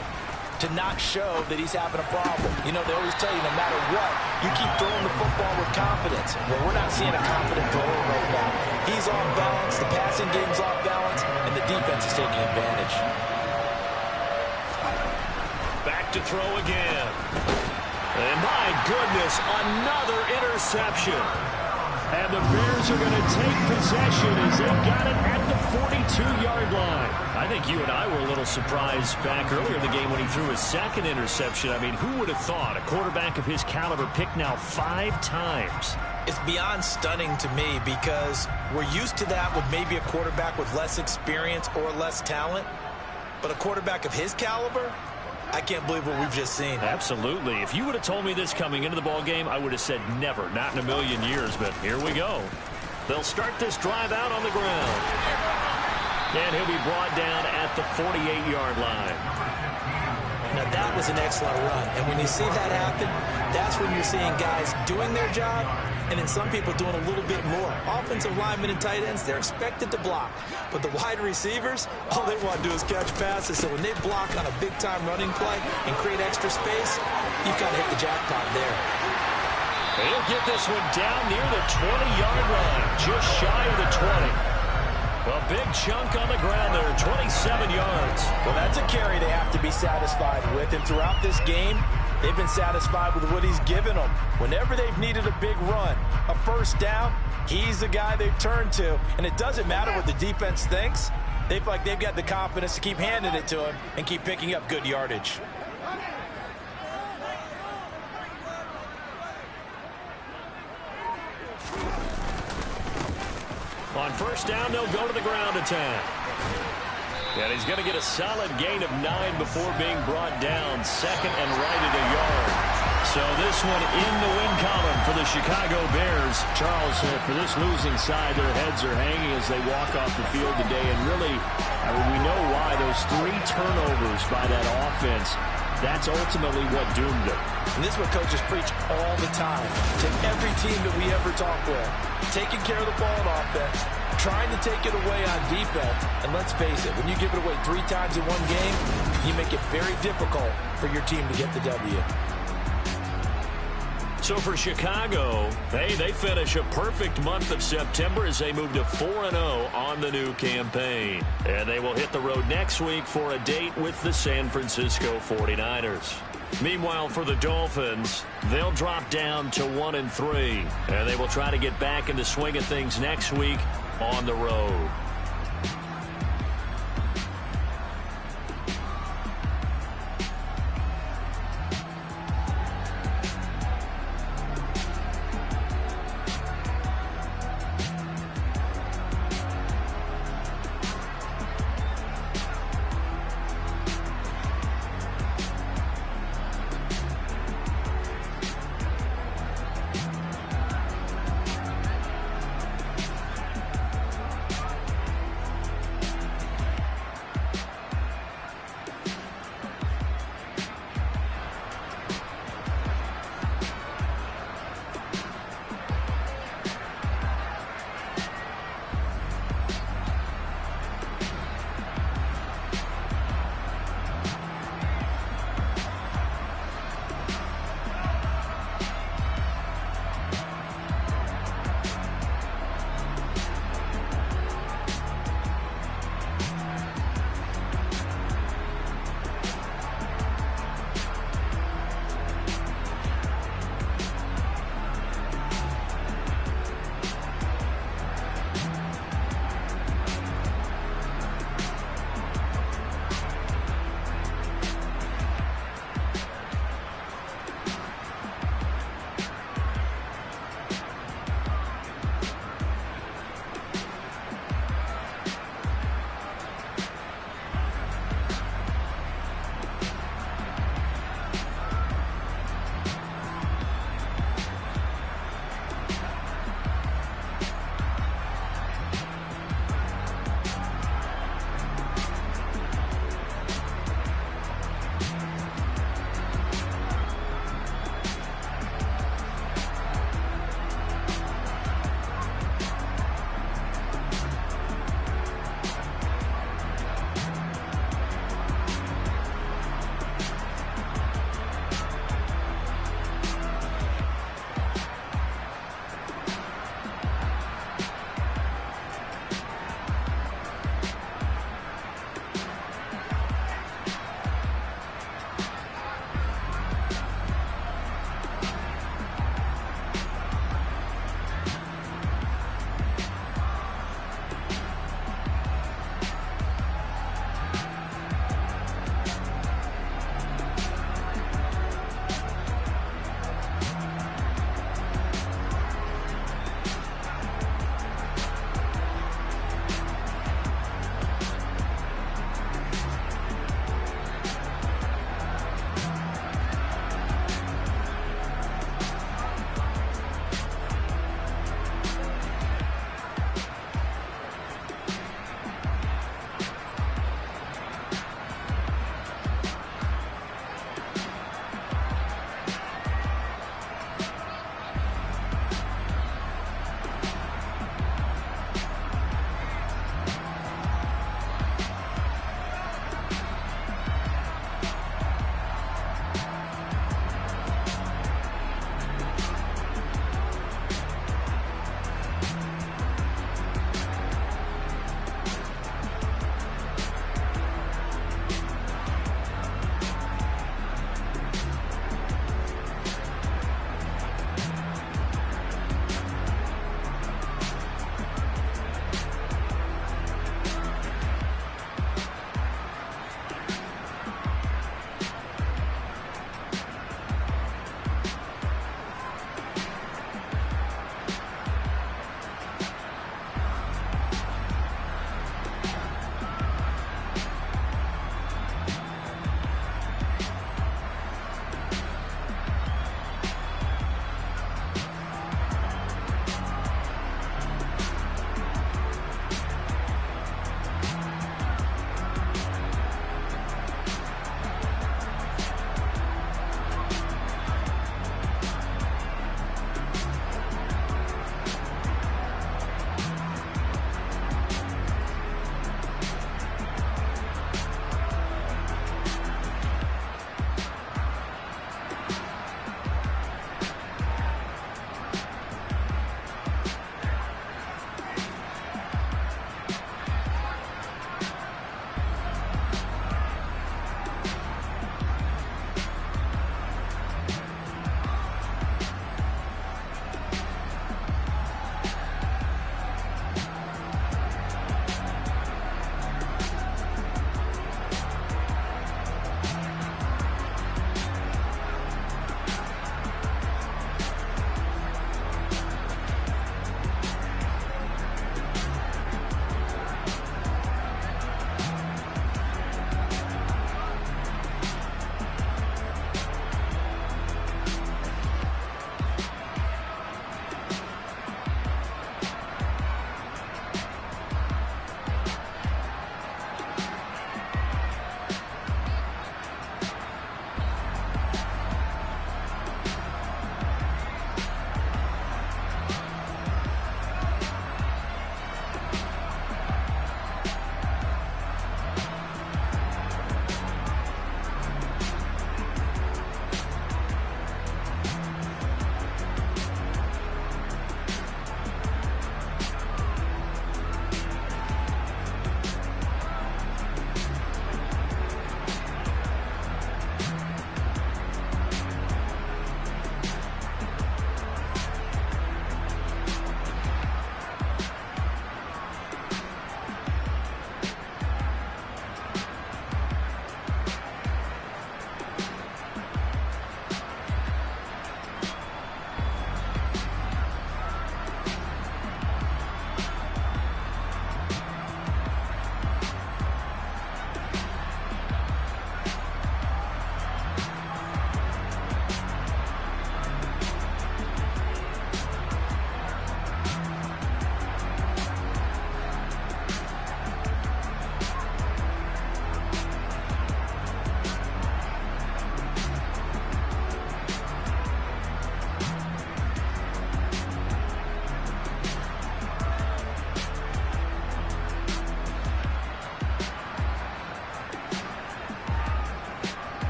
to not show that he's having a problem. You know, they always tell you no matter what, you keep throwing the football with confidence. Well, we're not seeing a confident thrower right now. He's off balance, the passing game's off balance, and the defense is taking advantage. Back to throw again. And my goodness, another interception. And the Bears are going to take possession as they've got it at the 42-yard line. I think you and I were a little surprised back earlier in the game when he threw his second interception. I mean, who would have thought a quarterback of his caliber picked now 5 times? It's beyond stunning to me because we're used to that with maybe a quarterback with less experience or less talent. But a quarterback of his caliber, I can't believe what we've just seen. Absolutely. If you would have told me this coming into the ball game, I would have said never, not in a million years. But here we go. They'll start this drive out on the ground. And he'll be brought down at the 48-yard line. Now, that was an excellent run. And when you see that happen, that's when you're seeing guys doing their job and then some people doing a little bit more. Offensive linemen and tight ends, they're expected to block. But the wide receivers, all they want to do is catch passes. So when they block on a big-time running play and create extra space, you've got to hit the jackpot there. He'll get this one down near the 20-yard line, just shy of the 20. A big chunk on the ground there, 27 yards. Well, that's a carry they have to be satisfied with. And throughout this game, they've been satisfied with what he's given them. Whenever they've needed a big run, a first down, he's the guy they've turned to. And it doesn't matter what the defense thinks. They feel like they've got the confidence to keep handing it to him and keep picking up good yardage. On first down, they'll go to the ground attack. And he's going to get a solid gain of 9 before being brought down. Second and right at a yard. So this one in the win column for the Chicago Bears. Charles, for this losing side, their heads are hanging as they walk off the field today. And really, we know why. Those 3 turnovers by that offense, that's ultimately what doomed them. And this is what coaches preach all the time to every team that we ever talk with. Taking care of the ball on offense, trying to take it away on defense. And let's face it, when you give it away 3 times in one game, you make it very difficult for your team to get the W. So for Chicago, they finish a perfect month of September as they move to 4-0 on the new campaign. And they will hit the road next week for a date with the San Francisco 49ers. Meanwhile, for the Dolphins, they'll drop down to 1-3. And they will try to get back in the swing of things next week on the road.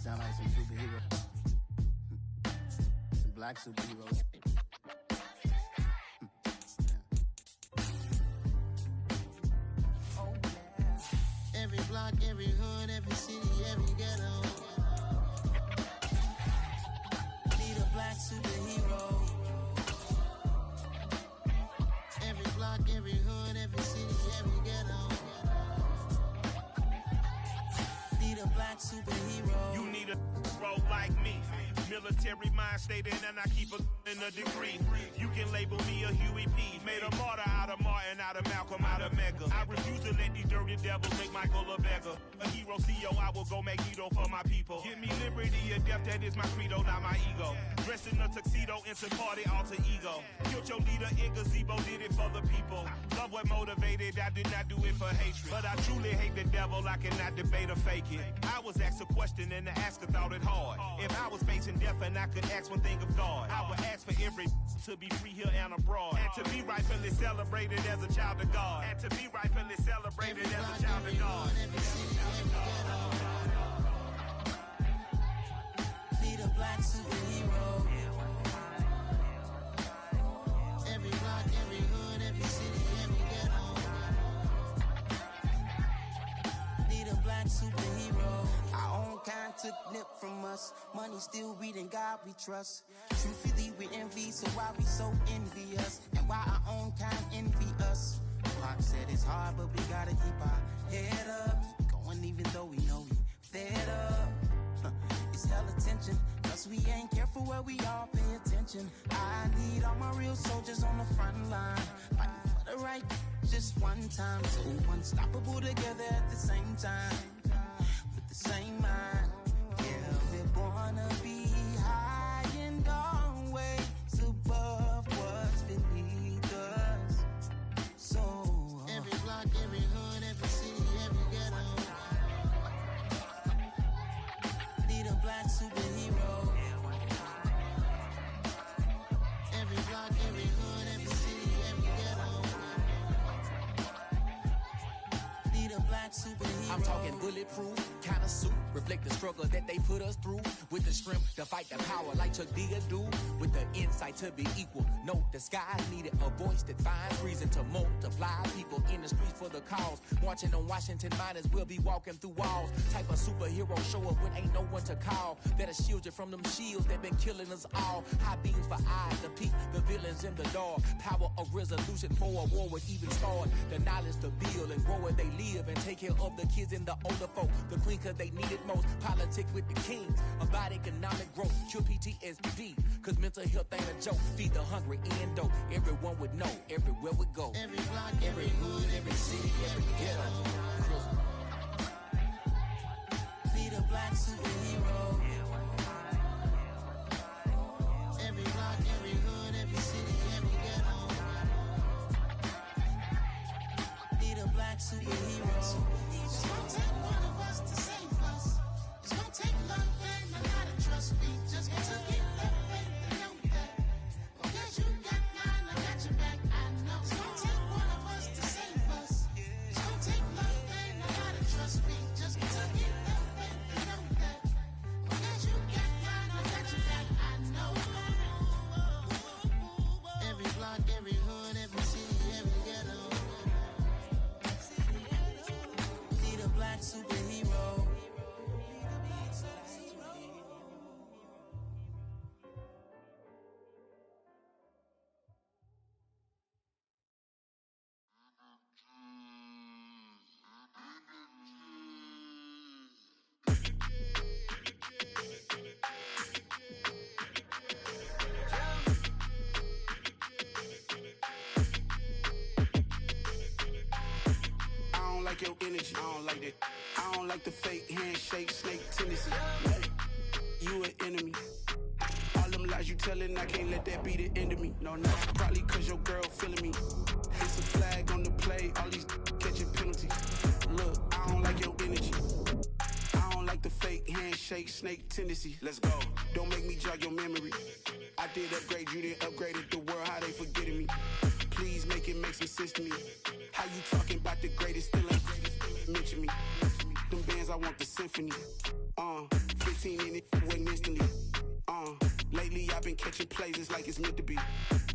sound like some superheroes. Some black superheroes. Every block, every hood, every city, every ghetto. Need a black superhero. Every block, every hood, every city, every ghetto. Need a black superhero. You need a role like me. Military mind stated, and I keep in a degree. You can label me a Huey P. Made a martyr out of Martin, out of Malcolm, out of Mega. I refuse to let these dirty devils make Michael a beggar. A hero CEO, I will go Magneto for my people. Give me liberty or death, that is my credo, not my ego. Dressed in a tuxedo, instant party, alter ego. Killed your leader in gazebo, did it for the people. Love what motivated, I did not do it for hatred. But I truly hate the devil, I cannot debate or fake it. I was asked a question and the asker thought it hard. If I was facing death and I could ask one thing of God, I would ask for every to be free here and abroad, and to be rightfully celebrated as a child of God, and to be rightfully celebrated as a child of God. Need a black superhero. Every block, every hood, every city, every ghetto. Need a black superhero. Our own kind took nip from us. Money still reading God we trust. Truthfully we envy, so why we so envious? And why our own kind envy us? Pac said it's hard, but we gotta keep our head up. Going even though we know we fed up. It's hella tension, cause we ain't careful where we all pay attention. I need all my real soldiers on the front line, fighting for the right just one time. So unstoppable together at the same time, with the same mind. Yeah, we're born to be high and always above what's beneath us. So every block, every hood, every city, every ghetto. Need a black superhero. Every block, every hood, every city, every ghetto. Need a black superhero. I'm talking bulletproof kind of suit, reflect the struggle that they put us through, with the strength to fight the power like Chuck D do, with the insight to be equal. No, the sky needed a voice that finds reason to multiply people in the streets for the cause. Marching on Washington, might as well be walking through walls. Type of superhero show up when ain't no one to call. That'll shield you from them shields that been killing us all. High beams for eyes to peek the villains in the dark. Power of resolution for a war would even start. The knowledge to build and grow where they live, and take care of the kids and the older folk. The queen cause they need it most. Politic with the kings about economic growth. Cure PTSD cause mental health ain't a joke. Feed the hungry and dope. Everyone would know everywhere we go. Every block, every hood, every city, every ghetto. Need a black superhero. Every block, every hood, every city, every ghetto. Need a black superhero. It's gonna take one of us to save us. It's gonna take love and a lot of trust. We just got to get that faith and know that. Because you got mine, I got your back, I know. It's gonna take one of us to save us. It's gonna take love and a lot of trust. We just got to get that faith and know that. Because you got mine, I got your back, I know. Every block, every hood, every city, every ghetto. Need a black superhero. I don't like your energy. I don't like that. I don't like the fake handshake, snake tendency. You an enemy. All them lies you telling, I can't let that be the end of me. No, not probably cause your girl feeling me. It's a flag on the play, all these catching penalties. Look, I don't like your energy. I don't like the fake handshake, snake tendency. Let's go. Don't make me jog your memory. I did upgrade, you didn't upgrade it. The world, how they forgetting me. Please make it make some sense to me. How you talking about the greatest, still ain't mention me. Them bands, I want the symphony. 50 18 and it went instantly. Lately I've been catching plays, it's like it's meant to be.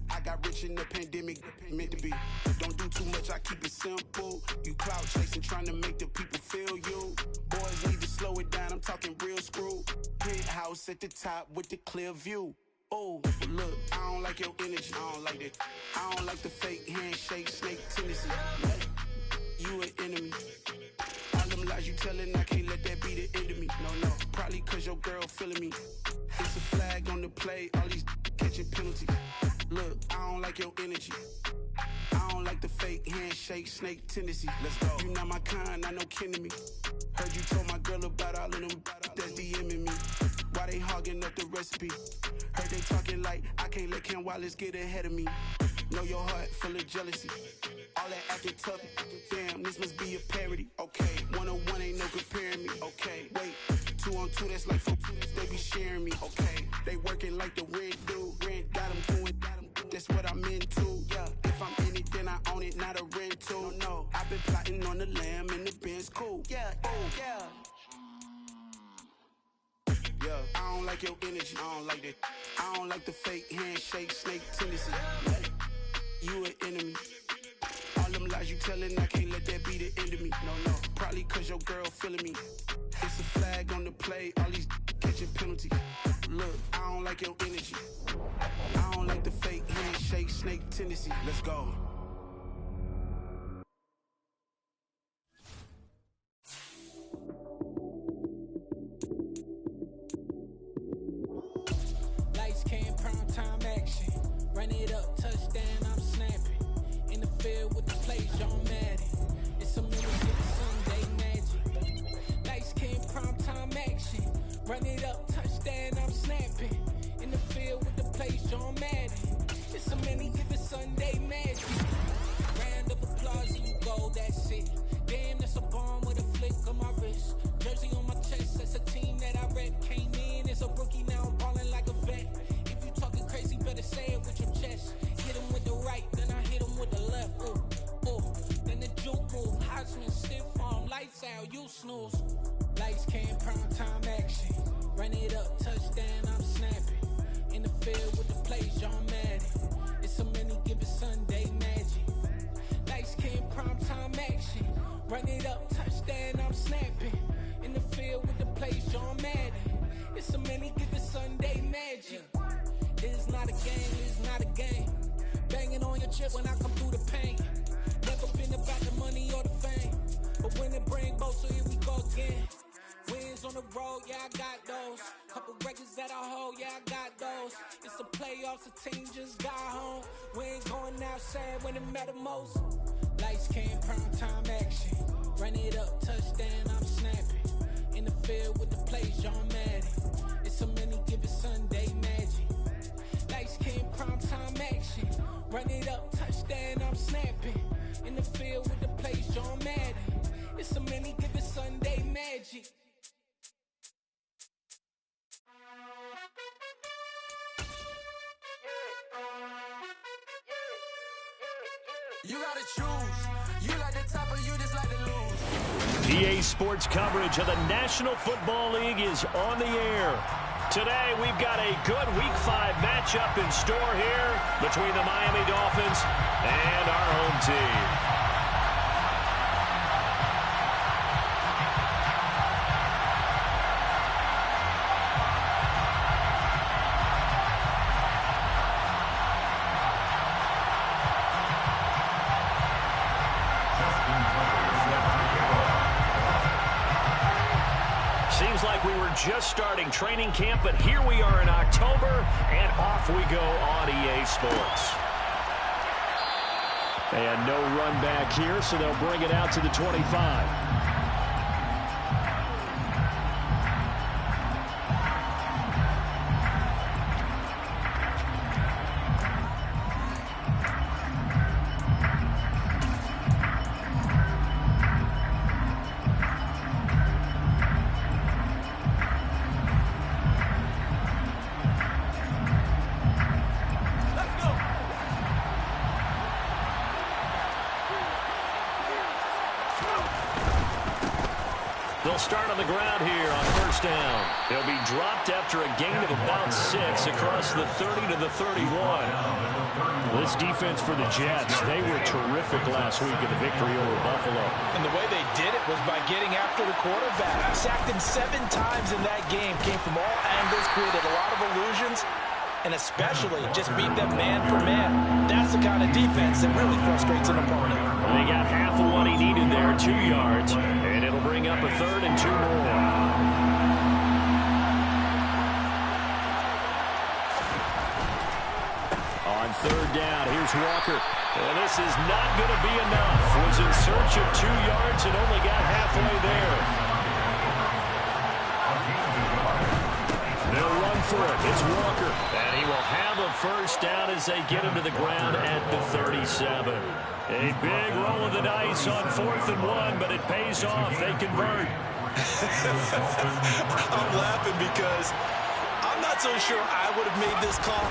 I got rich in the pandemic, meant to be. Don't do too much, I keep it simple. You clout chasing, trying to make the people feel you. Boys need to slow it down, I'm talking real screw. Penthouse at the top with the clear view. Oh, look, I don't like your energy, I don't like that. I don't like the fake handshake, snake tendency. You an enemy. All them lies you telling, I can't let that be the end of me. No, probably cause your girl feeling me. It's a flag on the play, all these catching penalties. Look, I don't like your energy. I don't like the fake handshake, snake tendency. Let's go. You not my kind, I know kin to me. Heard you told my girl about all of them that's DMing me. Why they hogging up the recipe? Heard they talking like I can't let Ken Wallace get ahead of me. Know your heart full of jealousy. All that acting tough, damn, this must be a parody. Okay, 1-on-1 ain't no comparing me. Okay, wait, 2-on-2, that's like 4, they be sharing me. Okay, they working like the rent do. Rent got them doing, that's what I'm into. Yeah, if I'm in it, then I own it, not a rental. No, I've been plotting on the lamb and the Benz cool. Yeah, yeah. Yeah, I don't like your energy, I don't like that. I don't like the fake handshake, snake tendency. You an enemy. All them lies you telling, I can't let that be the end of me. No, probably cause your girl feeling me. It's a flag on the play, all these catching penalties. Look, I don't like your energy. I don't like the fake handshake, snake tendency. Let's go. Lights came, prime time action. Run it up, touchdown, I'm snapping. In the field with the play, John Madden. It's a minute Sunday magic. Lights came, prime time action. Run it up, touchdown, I'm snapping. In the field with the play, John Madden. It's a many given Sunday magic. Round of applause and you go, that's it. Damn, that's a bomb with a flick on my wrist. Jersey on my chest, that's a team that I rep. Came in as a rookie, now I'm balling like a vet. If you talking crazy, better say it with your chest. Hit him with the right, then I hit him with the left. Then the juke move, Heisman stiff arm, lights out, you snooze. Lights came, prime time action. Run it up, touchdown, I'm snapping. In the field with the play, John Madden. It's a many given Sunday magic. Lights came, prime time action. Run it up, touchdown, I'm snapping. In the field with the play, John Madden. It's a many given Sunday magic. It's not a game, it's not a game. Banging on your chip when I come through the pain. Never been about the money or the fame. But when it bring both, so here we go again. Wins on the road, yeah, I got those. Couple records that I hold, yeah, I got those. It's the playoffs, the team just got home. We ain't going outside when it matter most. Lights came, prime time action. Run it up, touchdown, I'm snapping. In the field with the plays, John Madden. It's a many given Sunday magic. Lights came, prime time action. Run it up, touchdown, I'm snapping. In the field with the plays, John Madden. It's a many given Sunday magic. You gotta choose. You like the top or you just like to lose. EA Sports coverage of the National Football League is on the air. Today, we've got a good Week 5 matchup in store here between the Miami Dolphins and our home team. Seems like we were just starting training camp, but here we are in October, and off we go on EA Sports. And no run back here, so they'll bring it out to the 25. They'll start on the ground here on first down. They'll be dropped after a gain of about 6 across the 30 to the 31. This defense for the Jets, they were terrific last week in the victory over Buffalo. And the way they did it was by getting after the quarterback. Sacked him 7 times in that game. Came from all angles, created a lot of illusions, and especially just beat them man for man. That's the kind of defense that really frustrates an opponent. They got half of what he needed there, 2 yards, and it'll bring up a 3rd and 2 more. On 3rd down, here's Walker. And this is not going to be enough. Was in search of 2 yards and only got halfway there. They'll run for it. It's Walker. And he will have a first down as they get him to the ground at the 37. A big roll of the dice on 4th and 1, but it pays off. They convert. I'm laughing because I'm not so sure I would have made this call.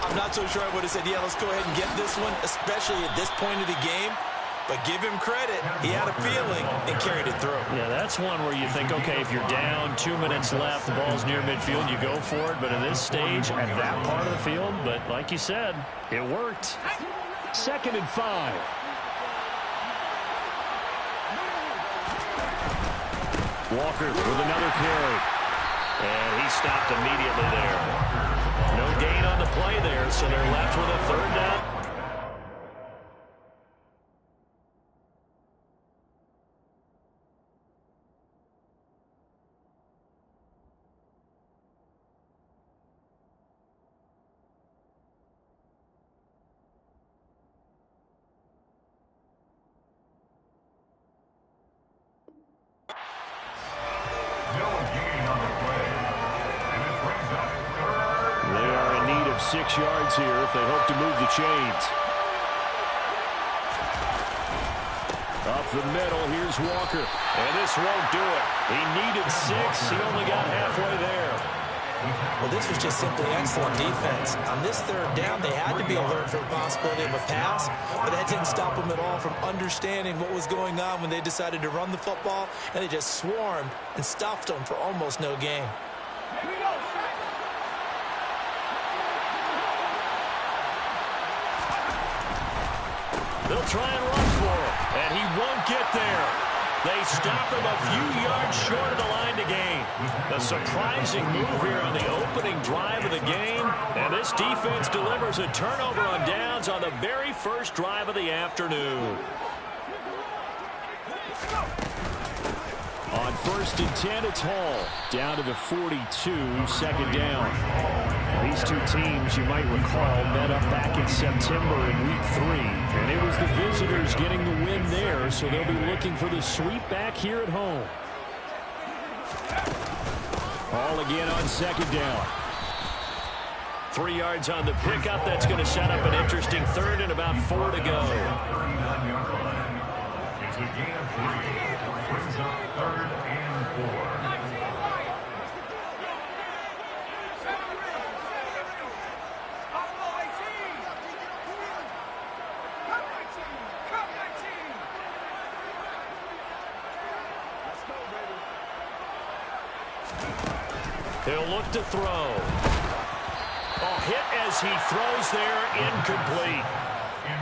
I'm not so sure I would have said, yeah, let's go ahead and get this one, especially at this point of the game. But give him credit. He had a feeling and carried it through. Yeah, that's one where you think, okay, if you're down, 2 minutes left, the ball's near midfield, you go for it. But at this stage, at that part of the field, but like you said, it worked. 2nd and 5. Walker with another carry. And he stopped immediately there. No gain on the play there, so they're left with a 3rd down. They are in need of 6 yards here if they hope to move the chains. Up the middle, here's Walker. And this won't do it. He needed 6. He only got halfway there. Well, this was just simply excellent defense. On this 3rd down, they had to be alert for the possibility of a pass, but that didn't stop them at all from understanding what was going on when they decided to run the football, and they just swarmed and stuffed them for almost no gain. They'll try and run for it, and he won't get there. They stop him a few yards short of the line to gain. A surprising move here on the opening drive of the game, and this defense delivers a turnover on downs on the very first drive of the afternoon. On 1st and 10, it's Hall. Down to the 42, 2nd down. These two teams, you might recall, met up back in September in Week 3. And it was the visitors getting the win there, so they'll be looking for the sweep back here at home. Hall again on 2nd down. 3 yards on the pickup. That's going to set up an interesting 3rd and about 4 to go. It's a gain of 3. Brings up 3rd and 4. He'll look to throw. Oh, hit as he throws there, incomplete.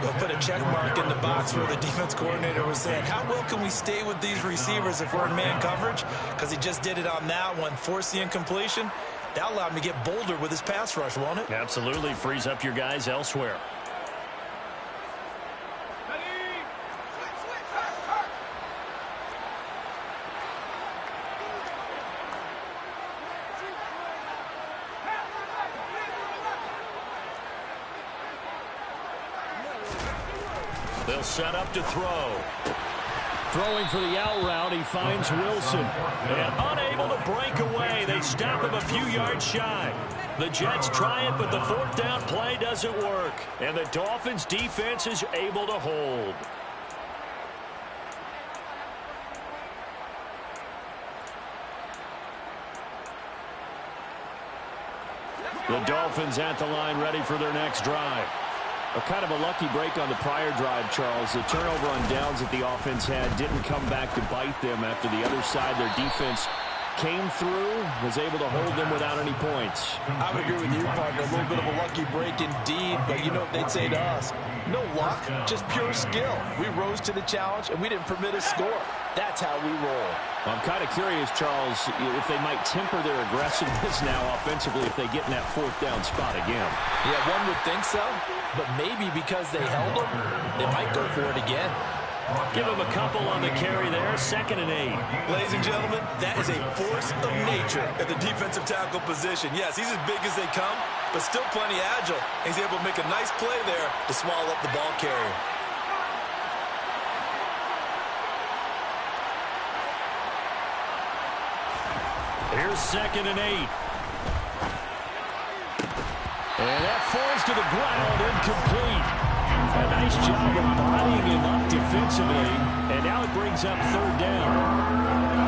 We'll put a check mark in the box where the defense coordinator was saying, how well can we stay with these receivers if we're in man coverage? Because he just did it on that one, forced the incompletion. That allowed him to get bolder with his pass rush, won't it? Absolutely, frees up your guys elsewhere. They'll set up to throw. Throwing for the out route, he finds Wilson. And unable to break away. They stop him a few yards shy. The Jets try it, but the 4th down play doesn't work. And the Dolphins' defense is able to hold. The Dolphins at the line ready for their next drive. A kind of a lucky break on the prior drive, Charles. The turnover on downs that the offense had didn't come back to bite them after the other side. Their defense came through, was able to hold them without any points. I would agree with you, partner. A little bit of a lucky break indeed, but you know what they'd say to us? No luck, just pure skill. We rose to the challenge, and we didn't permit a score. That's how we roll. I'm kind of curious, Charles, if they might temper their aggressiveness now offensively if they get in that fourth down spot again. Yeah, one would think so, but maybe because they held them, they might go for it again. Give him a couple on the carry there, 2nd and 8. Ladies and gentlemen, that is a force of nature at the defensive tackle position. Yes, he's as big as they come, but still plenty agile. He's able to make a nice play there to swallow up the ball carrier. Here's 2nd and 8. And that falls to the ground, incomplete. A nice job of bodying him up defensively, and now it brings up 3rd down.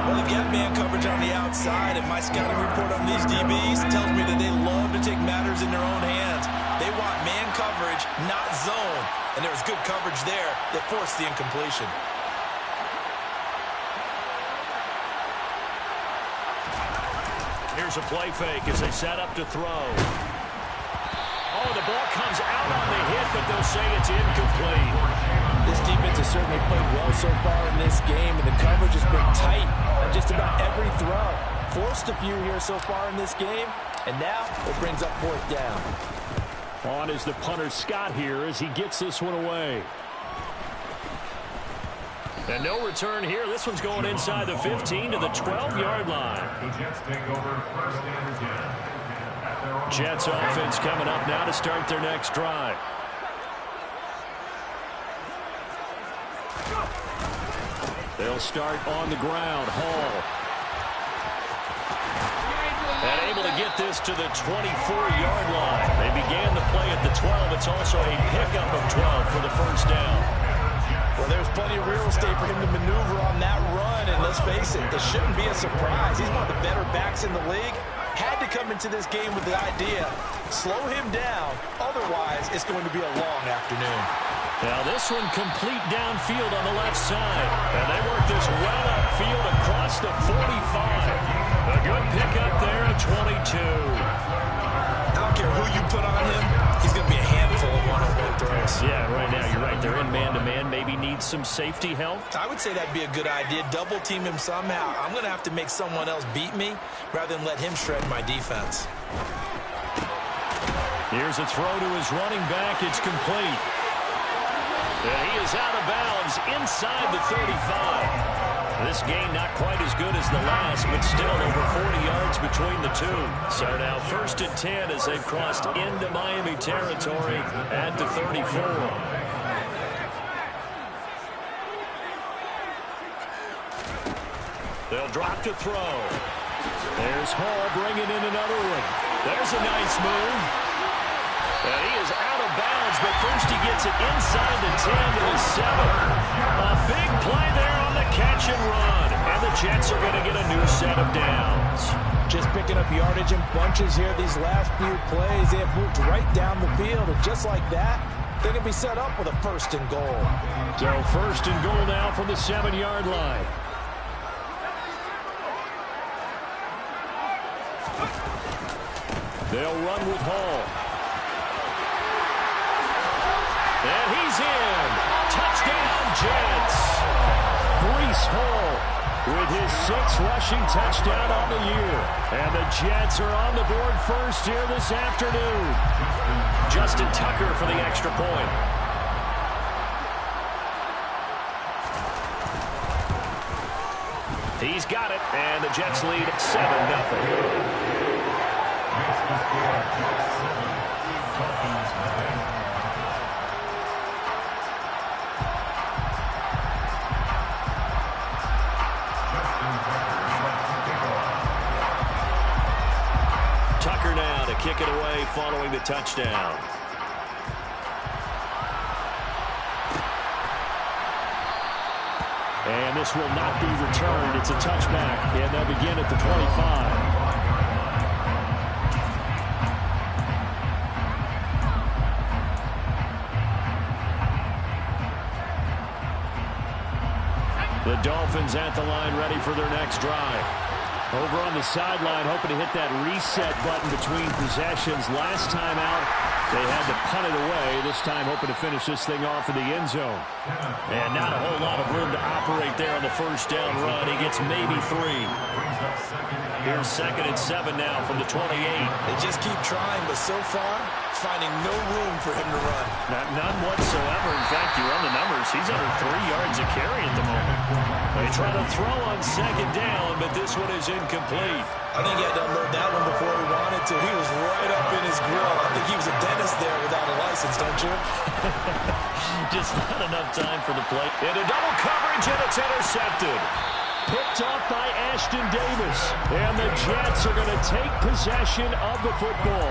Well, they've got man coverage on the outside, and my scouting report on these DBs tells me that they love to take matters in their own hands. They want man coverage, not zone, and there was good coverage there that forced the incompletion. Here's a play fake as they set up to throw. Oh, the ball comes out on the hit, but they'll say it's incomplete. This defense has certainly played well so far in this game, and the coverage has been tight on just about every throw. Forced a few here so far in this game, and now it brings up 4th down. On is the punter Scott here as he gets this one away. And no return here. This one's going inside the 15 to the 12-yard line. The Jets take over 1st and 10. Jets offense coming up now to start their next drive. They'll start on the ground. Hall. And able to get this to the 24-yard line. They began the play at the 12. It's also a pickup of 12 for the 1st down. Well, there's plenty of real estate for him to maneuver on that run, and let's face it, this shouldn't be a surprise. He's one of the better backs in the league. Had to come into this game with the idea, slow him down, otherwise it's going to be a long afternoon. Now this one complete downfield on the left side, and they work this well upfield across the 45. A good pickup there at 22. I don't care who you put on him, he's going to be a handful of one-on-one throws. Yeah, right now you're right. They're in man-to-man. Maybe needs some safety help. I would say that'd be a good idea. Double team him somehow. I'm going to have to make someone else beat me rather than let him shred my defense. Here's a throw to his running back. It's complete. And he is out of bounds inside the 35. This game not quite as good as the last, but still over 40 yards between the two. So now 1st and 10 as they've crossed into Miami territory at the 34. They'll drop to throw. There's Hall bringing in another one. There's a nice move. And he is out of bounds, but first he gets it inside the 10 to the 7. A big play there on the catch and run. And the Jets are going to get a new set of downs. Just picking up yardage in bunches here these last few plays. They have moved right down the field, and just like that, they're going to be set up with a 1st and goal. So 1st and goal now from the 7-yard line. They'll run with Hall. And he's in. Touchdown, Jets. Breece Hall with his 6th rushing touchdown on the year. And the Jets are on the board first here this afternoon. Justin Tucker for the extra point. He's got it, and the Jets lead 7-0. Tucker now to kick it away following the touchdown. And this will not be returned. It's a touchback, and they'll begin at the 25. The Dolphins at the line ready for their next drive. Over on the sideline, hoping to hit that reset button between possessions. Last time out, they had to punt it away. This time, hoping to finish this thing off in the end zone. And not a whole lot of room to operate there on the first down run. He gets maybe 3. Here's 2nd and 7 now from the 28. They just keep trying, but so far, finding no room for him to run. None whatsoever. In fact, you run the numbers. He's under 3 yards a carry at the moment. They try to throw on 2nd down, but this one is incomplete. I think he had to unload that one before he wanted to. He was right up in his grill. I think he was a dentist there without a license, don't you? Just not enough time for the play. Into double coverage, and it's intercepted. Picked off by Ashton Davis. And the Jets are going to take possession of the football.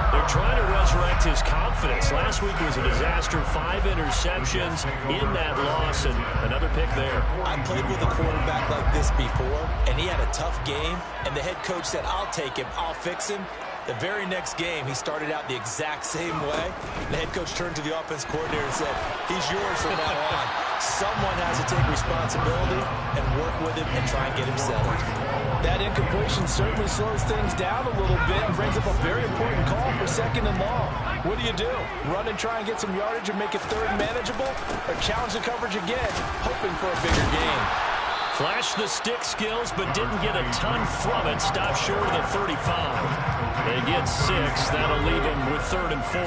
They're trying to resurrect his confidence. Last week was a disaster. 5 interceptions in that loss, and another pick there. I played with a quarterback like this before, and he had a tough game, and the head coach said, I'll take him, I'll fix him. The very next game, he started out the exact same way. The head coach turned to the offense coordinator and said, he's yours from now on. Someone has to take responsibility and work with him and try and get him settled. That incompletion certainly slows things down a little bit and brings up a very important call for 2nd and long. What do? Run and try and get some yardage and make it 3rd and manageable? Or challenge the coverage again, hoping for a bigger gain? Flashed the stick skills, but didn't get a ton from it. Stopped short of the 35. They get 6. That'll leave them with 3rd and 4.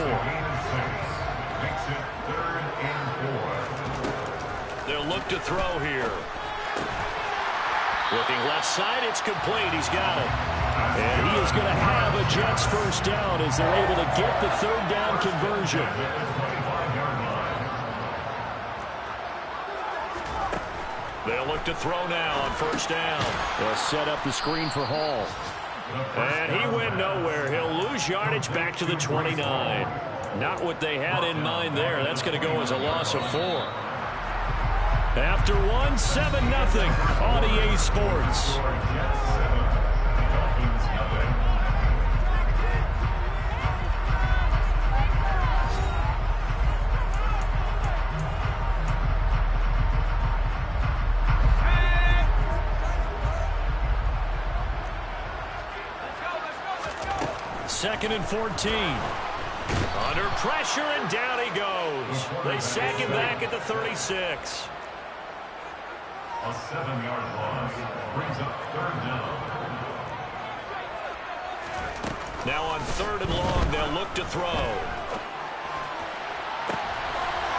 They'll look to throw here. Looking left side, it's complete. He's got it. And he is going to have a Jets first down as they're able to get the 3rd down conversion. They'll look to throw now on first down. They'll set up the screen for Hall. And he went nowhere. He'll lose yardage back to the 29. Not what they had in mind there. That's going to go as a loss of 4. After 1, 7-0 on EA Sports. Second and 14. Under pressure, and down he goes. They sack him back at the 36. A 7-yard loss brings up 3rd down. Now on 3rd and long, they'll look to throw.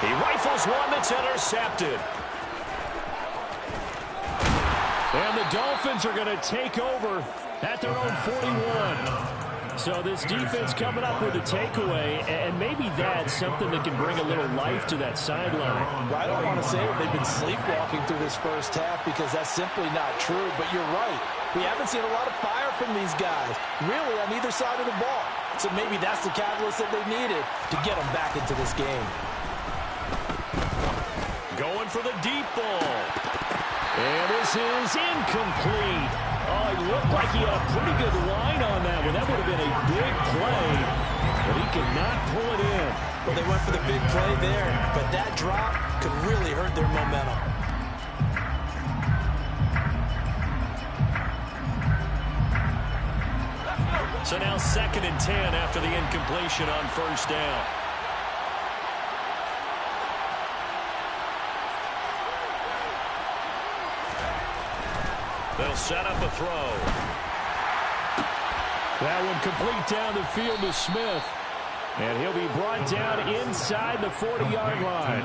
He rifles one that's intercepted. And the Dolphins are going to take over at their own 41. So this defense coming up with a takeaway, and maybe that's something that can bring a little life to that sideline. I don't want to say that they've been sleepwalking through this first half because that's simply not true, but you're right. We haven't seen a lot of fire from these guys, really on either side of the ball. So maybe that's the catalyst that they needed to get them back into this game. Going for the deep ball. And this is incomplete. Oh, he looked like he had a pretty good line on that one. That would have been a big play, but he could not pull it in. Well, they went for the big play there, but that drop could really hurt their momentum. So now 2nd and 10 after the incompletion on first down. They'll set up a throw. That one complete down the field to Smith. And he'll be brought down inside the 40-yard line.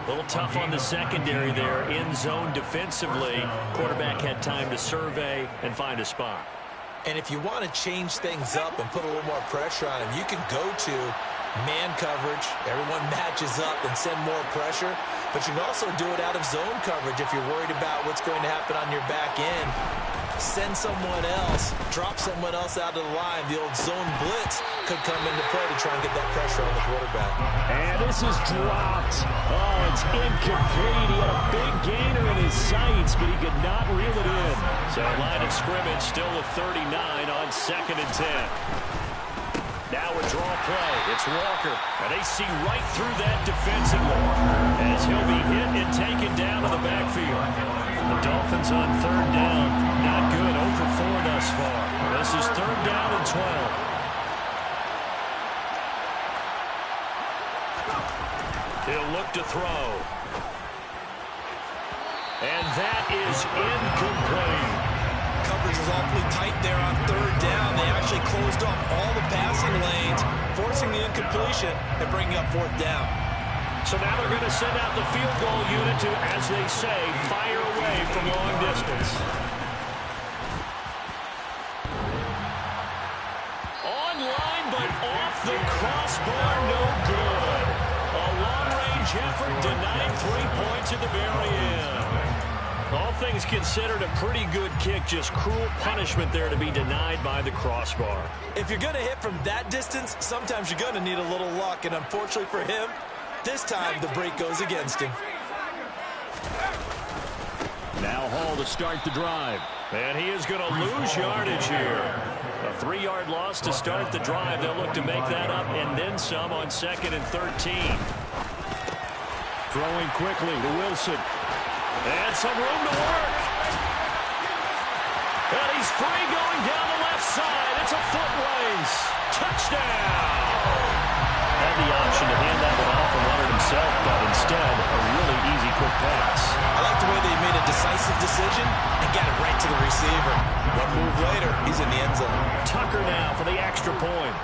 A little tough on the secondary there. In zone defensively. Quarterback had time to survey and find a spot. And if you want to change things up and put a little more pressure on him, you can go to man coverage. Everyone matches up and send more pressure. But you can also do it out of zone coverage if you're worried about what's going to happen on your back end. Send someone else, drop someone else out of the line. The old zone blitz could come into play to try and get that pressure on the quarterback. And this is dropped. Oh, it's incomplete. He had a big gainer in his sights, but he could not reel it in. So line of scrimmage still a 39 on 2nd and 10. Now a draw play. It's Walker. And they see right through that defensively as he'll be hit and taken down to the backfield. The Dolphins on third down. Not good. 0 for 4 thus far. This is third down and 12. He'll look to throw. And that is incomplete. Coverage was awfully tight there on third down. They actually closed off all the passing lanes, forcing the incompletion and bringing up fourth down. So now they're going to send out the field goal unit to, as they say, fire away from long distance. Online, but off the crossbar, no good. A long-range effort denied 3 points at the very end. All things considered, a pretty good kick. Just cruel punishment there to be denied by the crossbar. If you're going to hit from that distance, sometimes you're going to need a little luck. And unfortunately for him, this time the break goes against him. Now Hall to start the drive. And he is going to lose yardage here. A 3-yard loss to start the drive. They'll look to make that up and then some on 2nd and 13. Throwing quickly to Wilson. And some room to work. And he's free going down the left side. It's a foot race. Touchdown. Had the option to hand that one off and run it himself, but instead, a really easy quick pass. I like the way they made a decisive decision and got it right to the receiver. One move later, he's in the end zone. Tucker now for the extra point.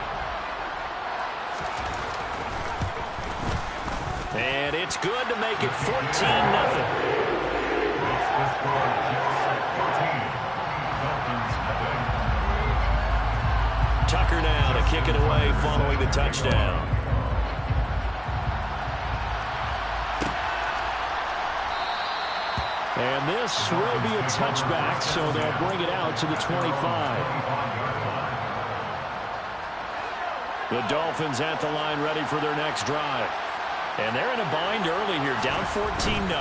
And it's good to make it 14-0. Tucker now to kick it away following the touchdown. And this will be a touchback, so they'll bring it out to the 25. The Dolphins at the line ready for their next drive. And they're in a bind early here, down 14-0.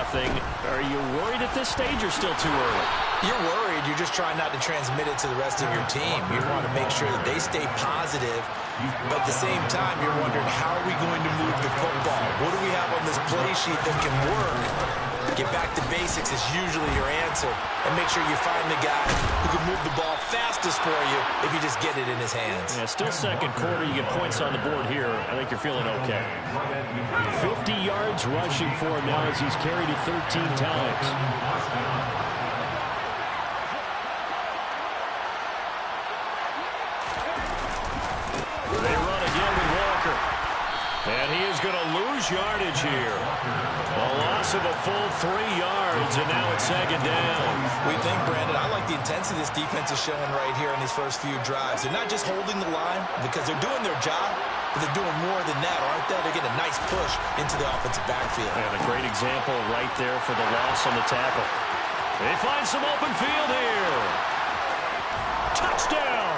Are you worried at this stage or still too early? You're worried. You're just trying not to transmit it to the rest of your team. You want to make sure that they stay positive, but at the same time, you're wondering, how are we going to move the football? What do we have on this play sheet that can work? Get back to basics is usually your answer, and make sure you find the guy who can move the ball fastest for you if you just get it in his hands. Yeah, still second quarter. You get points on the board here. I think you're feeling okay. 50 yards rushing for him now as he's carried it 13 times. They run again with Walker. And he is going to lose yardage here. A loss of a full 3 yards, and now it's second down. We think, Brandon, I like the intensity this defense is showing right here in these first few drives. They're not just holding the line because they're doing their job, but they're doing more than that, aren't they? They're getting a nice push into the offensive backfield. And a great example right there for the loss on the tackle. They find some open field here. Touchdown!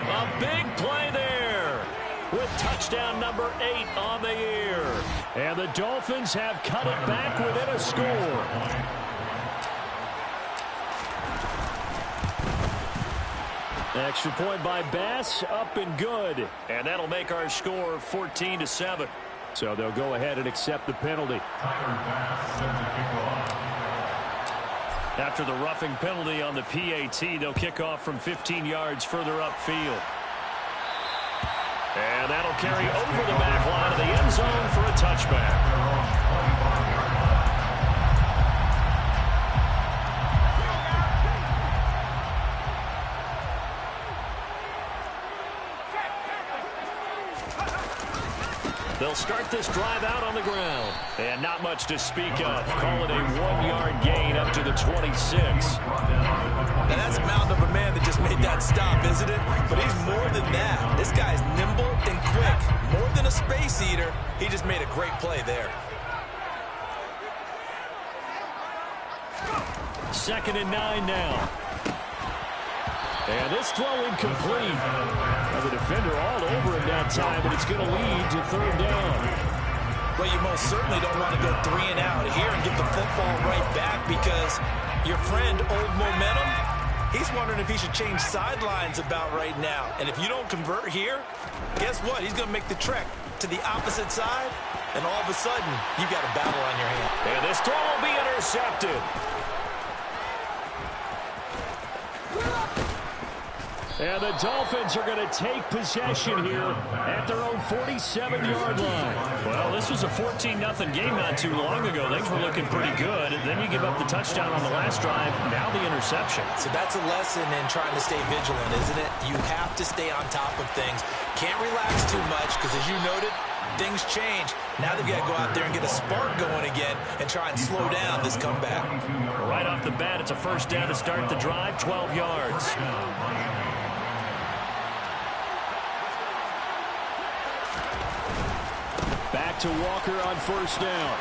A big play there with touchdown number 8 on the year. And the Dolphins have cut it back within a score. Extra point by Bass, up and good. And that'll make our score 14-7. So they'll go ahead and accept the penalty. After the roughing penalty on the PAT, they'll kick off from 15 yards further upfield. And that'll carry over the back line of the end zone for a touchback. They'll start this drive out on the ground. And not much to speak of. Call it a 1-yard gain up to the 26. Now that's a mountain of a man that just made that stop, isn't it? But he's more than that. This guy's nimble and quick. More than a space eater, he just made a great play there. 2nd and 9 now. And this throw incomplete. The defender all over him that time, but it's going to lead to 3rd down. Well, you most certainly don't want to go 3 and out here and get the football right back, because your friend, Old Momentum, he's wondering if he should change sidelines about right now. And if you don't convert here, guess what? He's going to make the trek to the opposite side and all of a sudden, you got a battle on your hands. And this throw will be intercepted. And the Dolphins are going to take possession here at their own 47-yard line. Well, this was a 14-0 game not too long ago. Things were looking pretty good. And then you give up the touchdown on the last drive. Now the interception. So that's a lesson in trying to stay vigilant, isn't it? You have to stay on top of things. Can't relax too much because, as you noted, things change. Now they've got to go out there and get a spark going again and try and slow down this comeback. Right off the bat, it's a first down to start the drive, 12 yards. Back to Walker on first down.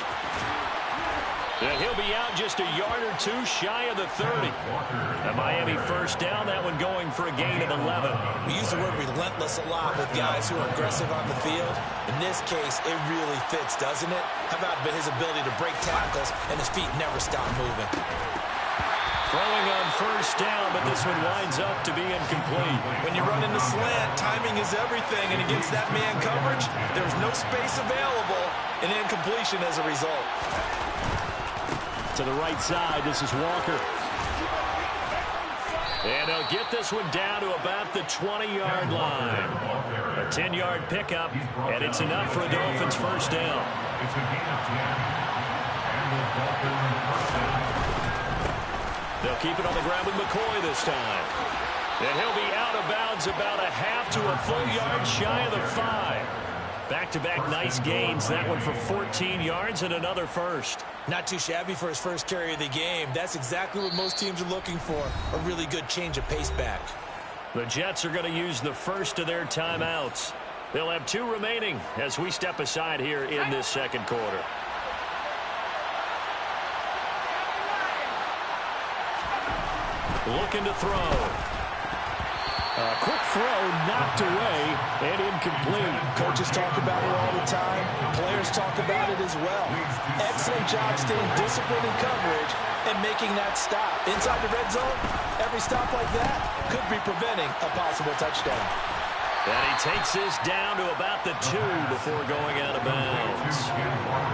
And he'll be out just a yard or two shy of the 30. A Miami first down, that one going for a gain of 11. We use the word relentless a lot with guys who are aggressive on the field. In this case, it really fits, doesn't it? How about his ability to break tackles and his feet never stop moving? Throwing on first down, but this one winds up to be incomplete. When you run in the slant, timing is everything, and against that man coverage, there's no space available, and incompletion as a result. To the right side, this is Walker. And he'll get this one down to about the 20-yard line. A 10-yard pickup, and it's enough for a Dolphins first down. It's a gain of 10. And the Dolphins. They'll keep it on the ground with McCoy this time. And he'll be out of bounds about a half to a full yard shy of the 5. Back-to-back nice gains. That one for 14 yards and another first. Not too shabby for his first carry of the game. That's exactly what most teams are looking for, a really good change of pace back. The Jets are going to use the first of their timeouts. They'll have 2 remaining as we step aside here in this second quarter. Looking to throw. A quick throw knocked away and incomplete. Coaches talk about it all the time. Players talk about it as well. Excellent job staying disciplined in coverage and making that stop. Inside the red zone, every stop like that could be preventing a possible touchdown. And he takes this down to about the 2 before going out of bounds.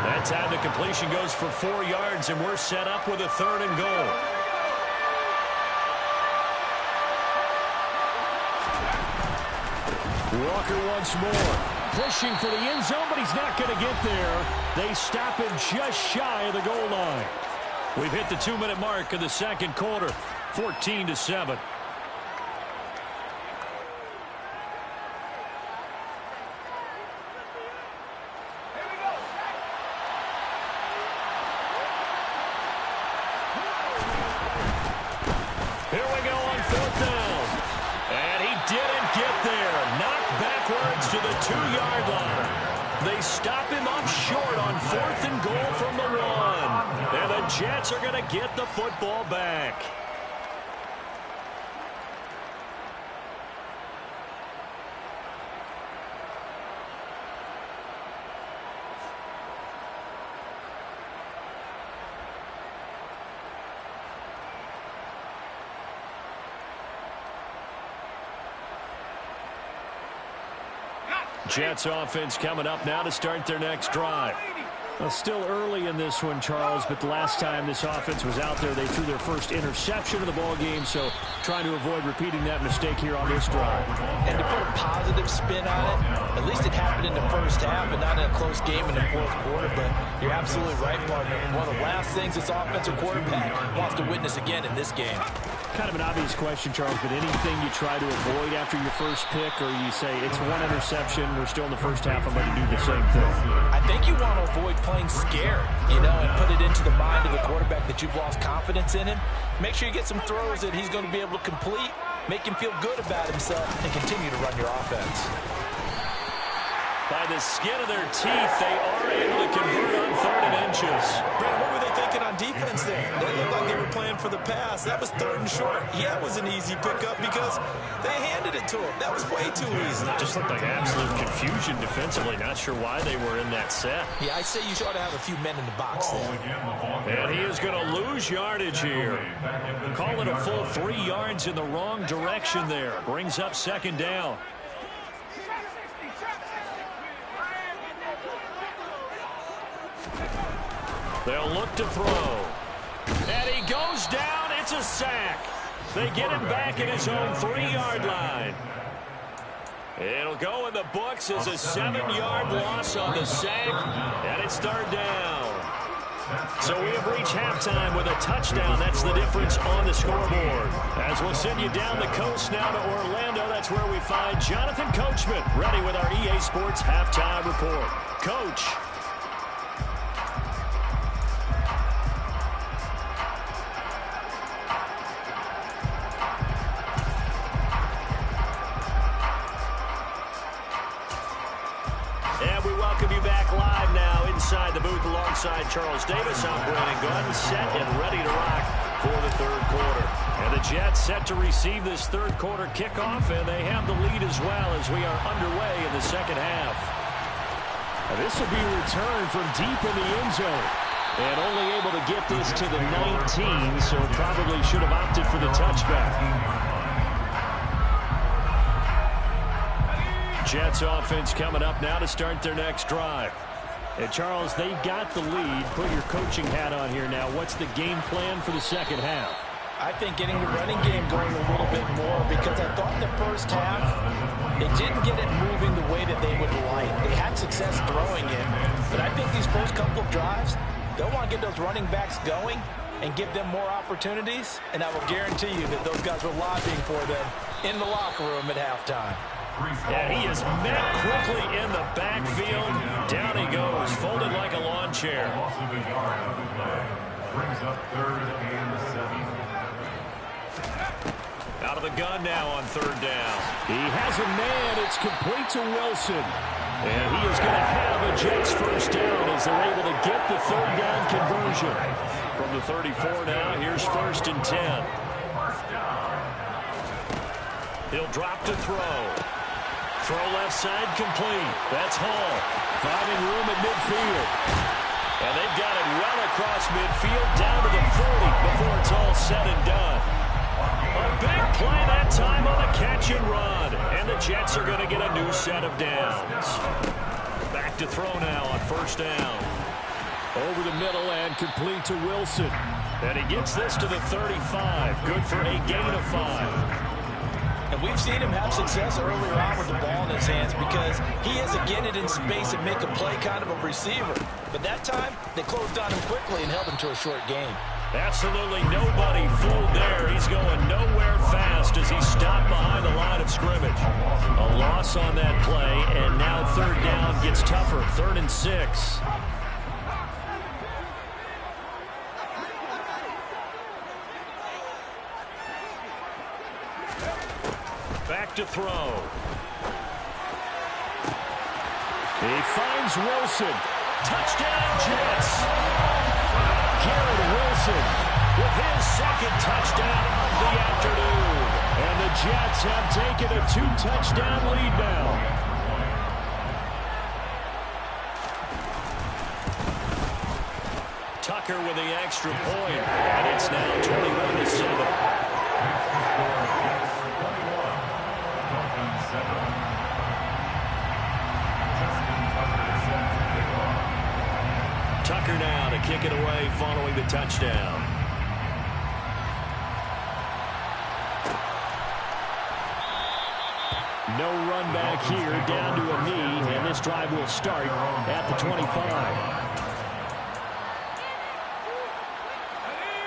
That time the completion goes for 4 yards, and we're set up with a 3rd and goal. Walker once more, pushing for the end zone, but he's not going to get there. They stop him just shy of the goal line. We've hit the 2-minute mark of the second quarter, 14-7. Here we go on 4th down. And he didn't get there. Knocked backwards to the 2-yard line. They stop him up short on 4th and goal from the 1. And the Jets are going to get the football back. Jets offense coming up now to start their next drive. Well, still early in this one, Charles, but the last time this offense was out there, they threw their first interception of the ball game, so trying to avoid repeating that mistake here on this drive. And to put a positive spin on it, at least it happened in the first half and not in a close game in the 4th quarter, but you're absolutely right, partner. One of the last things this offensive quarterback wants to witness again in this game. Kind of an obvious question, Charles, but anything you try to avoid after your first pick, or you say it's 1 interception, we're still in the first half, I'm going to do the same thing? I think you want to avoid playing scared, you know, and put it into the mind of the quarterback that you've lost confidence in him. Make sure you get some throws that he's going to be able to complete, make him feel good about himself, and continue to run your offense. By the skin of their teeth, they are able to convert on 3rd and inches. Brad, what were they thinking on defense there? They looked like they were playing for the pass. That was 3rd and short. Yeah, it was an easy pickup because they handed it to him. That was way too easy. Just looked like absolute confusion defensively. Not sure why they were in that set. Yeah, I'd say you ought to have a few men in the box there. And he is going to lose yardage here. Call it a full 3 yards in the wrong direction there. Brings up 2nd down. They'll look to throw. And he goes down. It's a sack. They get him back at his own 3-yard line. It'll go in the books as a 7-yard loss on the sack, and it's 3rd down. So we have reached halftime with a touchdown. That's the difference on the scoreboard. As we'll send you down the coast now to Orlando, that's where we find Jonathan Coachman, ready with our EA Sports Halftime Report. Coach. And we welcome you back live now inside the booth alongside Charles Davis. I'm Brandon Gordon, set and ready to rock for the 3rd quarter. And the Jets set to receive this 3rd quarter kickoff, and they have the lead as well as we are underway in the 2nd half. And this will be returned from deep in the end zone. And only able to get this to the 19, so probably should have opted for the touchback. Jets offense coming up now to start their next drive. And Charles, they've got the lead. Put your coaching hat on here now. What's the game plan for the 2nd half? I think getting the running game going a little bit more, because I thought in the first half they didn't get it moving the way that they would like. They had success throwing it, but I think these first couple of drives, they'll want to get those running backs going and give them more opportunities, and I will guarantee you that those guys were lobbying for them in the locker room at halftime. And he is met quickly in the backfield. Down he goes, folded like a lawn chair. Brings up 3rd and 7. Out of the gun now on 3rd down. He has a man. It's complete to Wilson. And he is going to have a Jets first down as they're able to get the 3rd down conversion. From the 34 now, here's 1st and 10. He'll drop to throw. Throw left side complete. That's Hall. Finding room at midfield. And they've got it well across midfield down to the 40 before it's all said and done. A big play that time on the catch and run. And the Jets are going to get a new set of downs. Back to throw now on 1st down. Over the middle and complete to Wilson. And he gets this to the 35. Good for a gain of 5. And we've seen him have success earlier on with the ball in his hands because he has to get it in space and make a play kind of a receiver. But that time, they closed on him quickly and held him to a short gain. Absolutely nobody fooled there. He's going nowhere fast as he stopped behind the line of scrimmage. A loss on that play, and now 3rd down gets tougher. 3rd and 6. Back to throw. He finds Wilson. Touchdown, Jets. Garrett Wilson with his 2nd touchdown of the afternoon. And the Jets have taken a 2-touchdown lead now. Tucker with the extra point. And it's now 21-7. Tucker now to kick it away following the touchdown. No run back here, down to a knee, and this drive will start at the 25.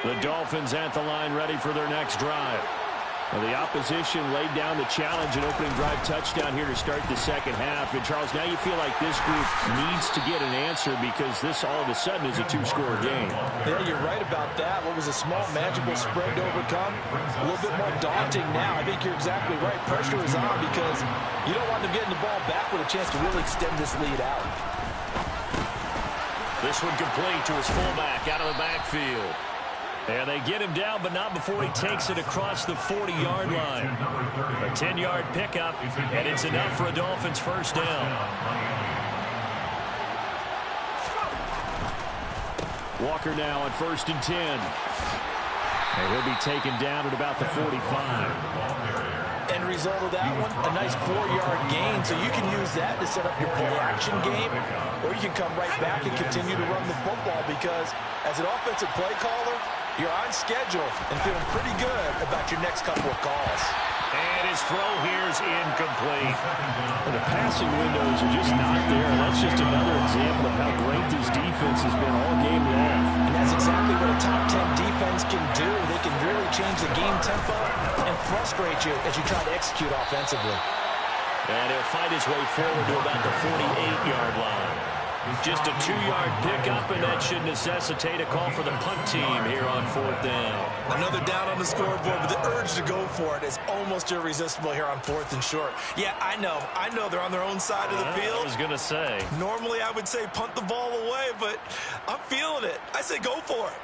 The Dolphins at the line ready for their next drive. Well, the opposition laid down the challenge, an opening drive touchdown here to start the 2nd half. And, Charles, now you feel like this group needs to get an answer because this all of a sudden is a 2-score game. Yeah, you're right about that. What was a small, magical spread to overcome? A little bit more daunting now. I think you're exactly right. Pressure is on because you don't want them getting the ball back with a chance to really extend this lead out. This one complete to his fullback out of the backfield. And they get him down, but not before he takes it across the 40-yard line. A 10-yard pickup, and it's enough for a Dolphins first down. Walker now on 1st and 10. And he'll be taken down at about the 45. End result of that one, a nice 4-yard gain. So you can use that to set up your play-action game, or you can come right back and continue to run the football because because as an offensive play caller, you're on schedule and feeling pretty good about your next couple of calls. And his throw here is incomplete. And the passing windows are just not there. That's just another example of how great this defense has been all game long. And that's exactly what a top 10 defense can do. They can really change the game tempo and frustrate you as you try to execute offensively. And he'll fight his way forward to about the 48-yard line. Just a 2-yard pickup, and that should necessitate a call for the punt team here on 4th down. Another down on the scoreboard, but the urge to go for it is almost irresistible here on 4th and short. Yeah, I know they're on their own side of the field. I was going to say. Normally I would say punt the ball away, but I'm feeling it. I say go for it.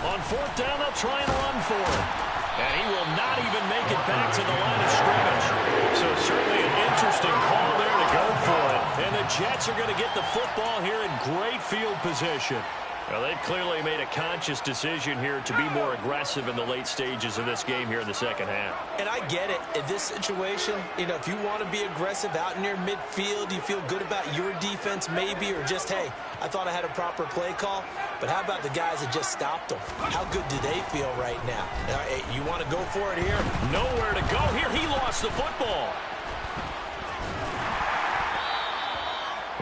On 4th down, they'll try and run for it. And he will not even make it back to the line of scrimmage. So certainly an interesting call there to go for it. And the Jets are going to get the football here in great field position. Well, they've clearly made a conscious decision here to be more aggressive in the late stages of this game here in the second half. And I get it. In this situation, if you want to be aggressive out near midfield, you feel good about your defense maybe, or just, hey, I thought I had a proper play call. But how about the guys that just stopped them? How good do they feel right now? You want to go for it here? Nowhere to go here. He lost the football.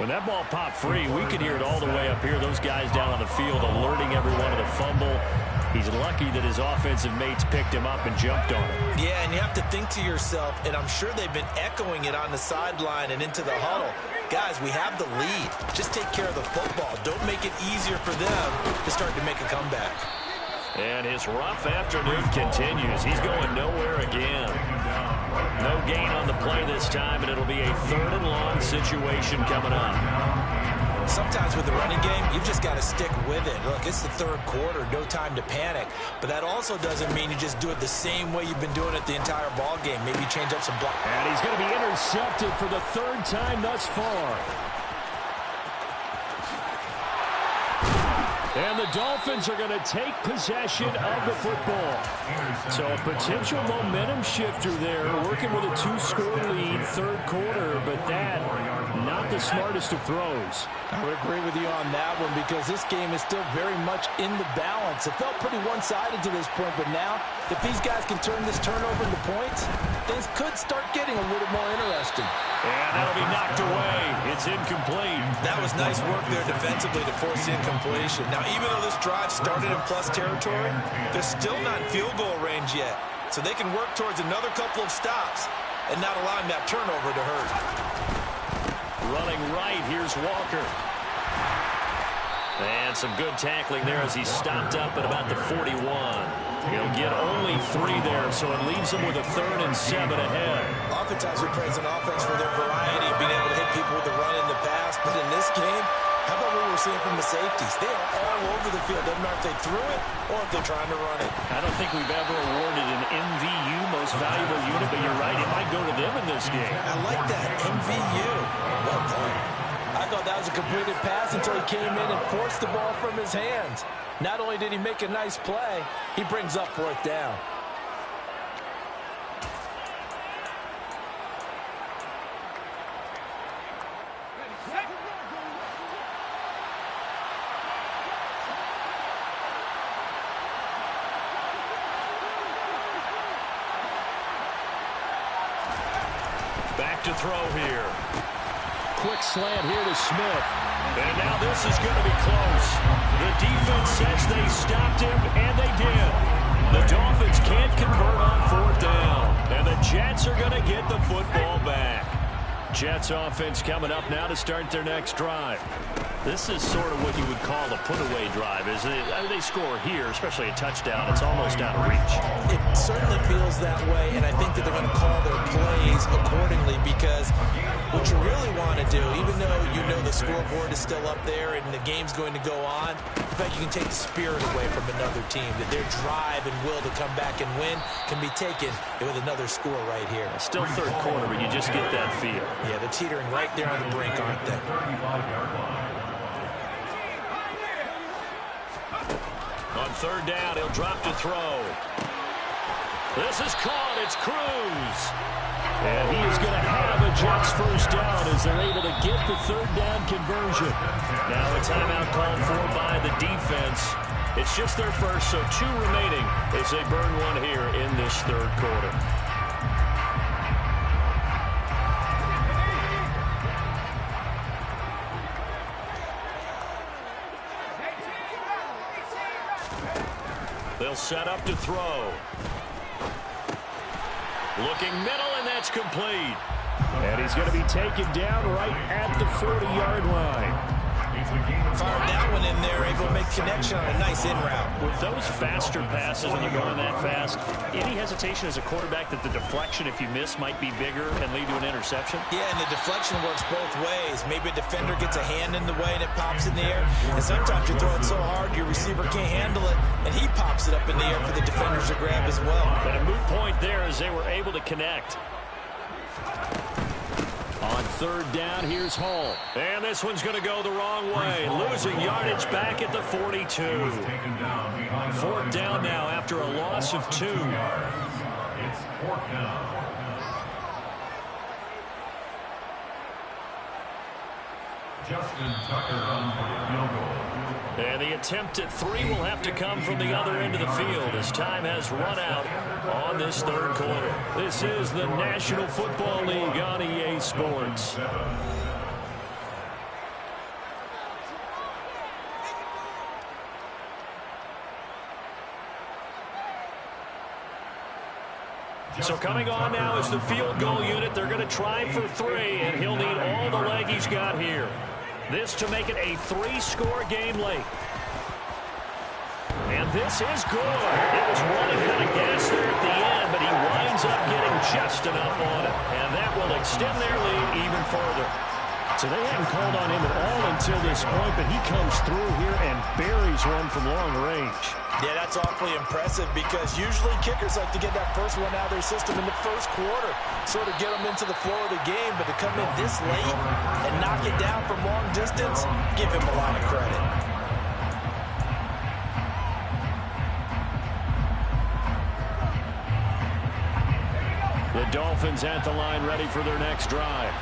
When that ball popped free, we could hear it all the way up here. Those guys down on the field alerting everyone of the fumble. He's lucky that his offensive mates picked him up and jumped on it. Yeah, and you have to think to yourself, and I'm sure they've been echoing it on the sideline and into the huddle. Guys, we have the lead. Just take care of the football. Don't make it easier for them to start to make a comeback. And his rough afternoon continues. He's going nowhere again. No gain on the play this time, and it'll be a 3rd and long situation coming up. Sometimes with the running game, you've just got to stick with it. Look, it's the 3rd quarter, no time to panic. But that also doesn't mean you just do it the same way you've been doing it the entire ball game. Maybe change up some block. And he's going to be intercepted for the 3rd time thus far. And the Dolphins are going to take possession of the football. So a potential momentum shifter there, working with a 2-score lead, 3rd quarter, but that, not the smartest of throws. I would agree with you on that one because this game is still very much in the balance. It felt pretty one-sided to this point, but now, if these guys can turn this turnover into points, things could start getting a little more interesting. And that'll be knocked away. It's incomplete. That was nice work there defensively to force incompletion. Now, even though this drive started in plus territory, they're still not in field goal range yet. So they can work towards another couple of stops and not allowing that turnover to hurt. Running right, here's Walker. And some good tackling there as he stopped up at about the 41. He'll get only 3 there, so it leaves him with a 3rd and 7 ahead. Oftentimes we praise an offense for their variety of being able to hit people with the run in the pass, but in this game, how about what we're seeing from the safeties? They are all over the field. Doesn't matter if they threw it or if they're trying to run it. I don't think we've ever awarded an MVU, most valuable unit, but you're right, it might go to them in this game. I like that, MVU. Well done. I thought that was a completed pass until he came in and forced the ball from his hands. Not only did he make a nice play, he brings up 4th down. Back to throw here. Quick slant here to Smith. And now this is going to be close. The defense says they stopped him, and they did. The Dolphins can't convert on 4th down. And the Jets are going to get the football back. Jets offense coming up now to start their next drive. This is sort of what you would call a put-away drive, isn't it? They score here, especially a touchdown. It's almost out of reach. It certainly feels that way, and I think that they're going to call their plays accordingly because what you really want to do, even though you know the scoreboard is still up there and the game's going to go on, in fact, you can take the spirit away from another team, that their drive and will to come back and win can be taken with another score right here. Still 3rd quarter, but you just get that feel. Yeah, they're teetering right there on the brink, aren't they? On 3rd down, he'll drop to throw. This is caught. It's Cruz. And he is going to have a Jets first down as they're able to get the third down conversion. Now a timeout called for by the defense. It's just their first, so 2 remaining as they burn one here in this third quarter. They'll set up to throw. Looking middle, and that's complete. And he's going to be taken down right at the 40-yard line. Fired that one in there, able to make connection on a nice in route. With those faster passes when you're going that fast, any hesitation as a quarterback that the deflection, if you miss, might be bigger and lead to an interception? Yeah, and the deflection works both ways. Maybe a defender gets a hand in the way and it pops in the air. And sometimes you throw it so hard your receiver can't handle it, and he pops it up in the air for the defenders to grab as well. But a moot point there as they were able to connect. On third down, here's Hall. And this one's going to go the wrong way. Losing yardage back at the 42. Fourth down now after a loss of 2. It's 4th down. Justin Tucker on for the field goal. And the attempt at 3 will have to come from the other end of the field as time has run out on this third quarter. This is the National Football League on EA Sports. So coming on now is the field goal unit. They're going to try for 3, and he'll need all the leg he's got here. This to make it a 3-score game late. And this is good. It was running out of gas there at the end, but he winds up getting just enough on it. And that will extend their lead even further. So they hadn't called on him at all until this point, but he comes through here and buries one from long range. Yeah, that's awfully impressive because usually kickers like to get that first one out of their system in the first quarter, sort of get them into the flow of the game, but to come in this late and knock it down from long distance, give him a lot of credit. The Dolphins at the line ready for their next drive.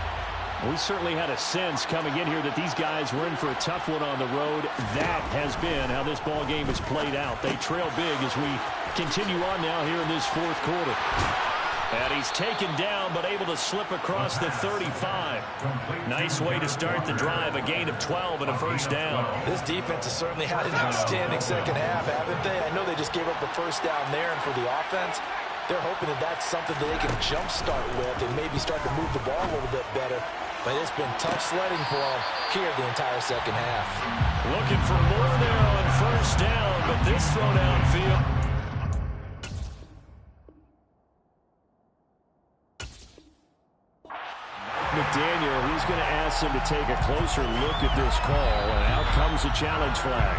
We certainly had a sense coming in here that these guys were in for a tough one on the road. That has been how this ball game has played out. They trail big as we continue on now here in this fourth quarter. And he's taken down but able to slip across the 35. Nice way to start the drive. A gain of 12 and a first down. This defense has certainly had an outstanding second half, haven't they? I know they just gave up the first down there, and for the offense, they're hoping that that's something that they can jumpstart with and maybe start to move the ball a little bit better. But it's been tough sledding for them here the entire second half. Looking for more there on first down, but this throw downfield. McDaniel, he's going to ask him to take a closer look at this call, and out comes a challenge flag.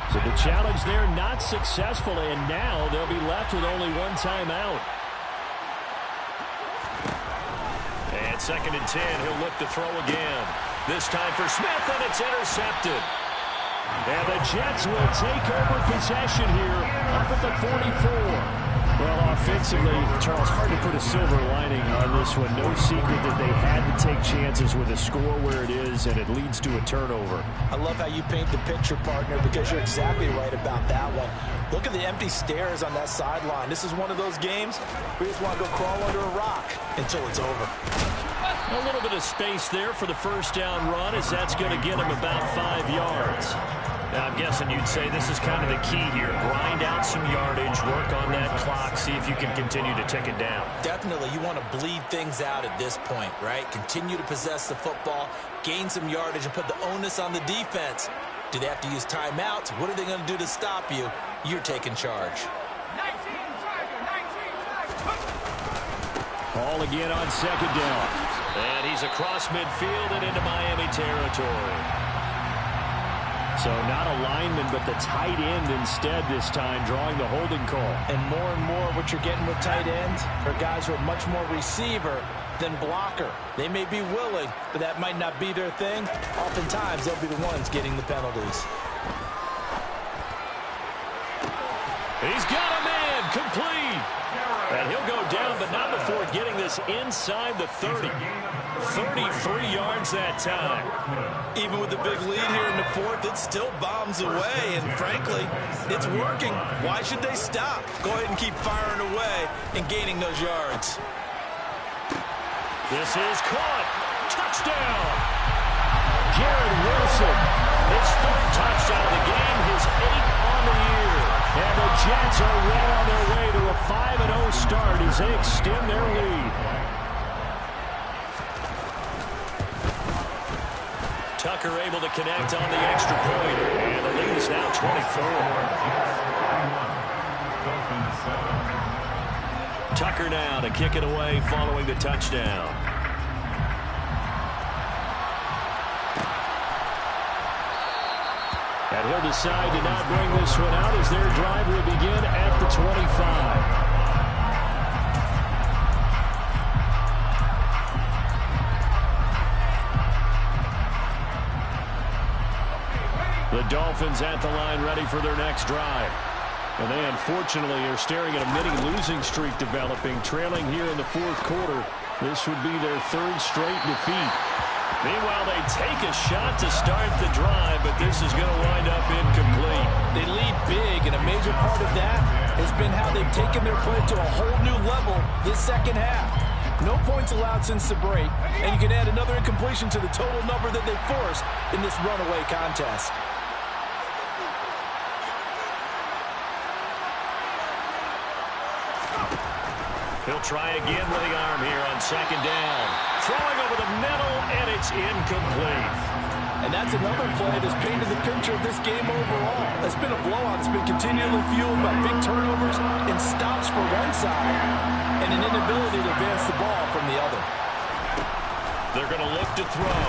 So the challenge there not successful, and now they'll be left with only one timeout. And 2nd and 10, he'll look to throw again. This time for Smith, and it's intercepted. And the Jets will take over possession here up at the 44. Well, offensively, Charles, hard to put a silver lining on this one. No secret that they had to take chances with a score where it is, and it leads to a turnover. I love how you paint the picture, partner, because you're exactly right about that one. Look at the empty stares on that sideline. This is one of those games where you just want to go crawl under a rock until it's over. A little bit of space there for the first down run, as that's going to get him about 5 yards. Now, I'm guessing you'd say this is kind of the key here. Grind out some yardage, work on that clock, see if you can continue to tick it down. Definitely, you want to bleed things out at this point, right? Continue to possess the football, gain some yardage, and put the onus on the defense. Do they have to use timeouts? What are they going to do to stop you? You're taking charge. Ball again on 2nd down. And he's across midfield and into Miami territory. So not a lineman, but the tight end instead this time, drawing the holding call. And more what you're getting with tight ends are guys who are much more receiver than blocker. They may be willing, but that might not be their thing. Oftentimes, they'll be the ones getting the penalties. He's got a man, complete. And he'll go down, but not before getting this inside the 30. 33 yards that time. Even with the big lead here in the fourth, it still bombs away, and frankly, it's working. Why should they stop? Go ahead and keep firing away and gaining those yards. This is caught. Touchdown. Garrett Wilson, his third touchdown of the game, his 8th on the year. And the Jets are well on their way to a 5-0 start as they extend their lead. Tucker able to connect on the extra point. And the lead is now 24. Tucker now to kick it away following the touchdown. And he'll decide to not bring this one out as their drive will begin at the 25. The Dolphins at the line ready for their next drive. And they unfortunately are staring at a mini losing streak developing, trailing here in the fourth quarter. This would be their 3rd straight defeat. Meanwhile, they take a shot to start the drive, but this is going to wind up incomplete. They lead big, and a major part of that has been how they've taken their play to a whole new level this second half. No points allowed since the break, and you can add another incompletion to the total number that they forced in this runaway contest. He'll try again with the arm here on second down. Throwing over the middle, and it's incomplete. And that's another play that's painted the picture of this game overall. It's been a blowout. It's been continually fueled by big turnovers and stops for one side and an inability to advance the ball from the other. They're going to look to throw.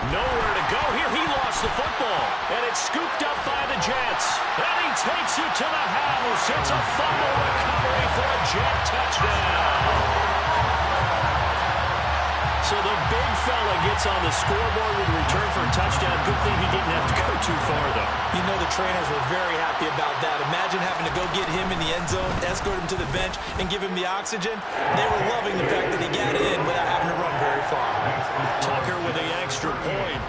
Nowhere to go here. He lost the football, and it's scooped up by the Jets. And he takes it to the house. It's a fumble recovery for a Jet touchdown. So the big fella gets on the scoreboard with a return for a touchdown. Good thing he didn't have to go too far, though. You know the trainers were very happy about that. Imagine having to go get him in the end zone, escort him to the bench, and give him the oxygen. They were loving the fact that he got in without having to run very far. Tucker with the extra point.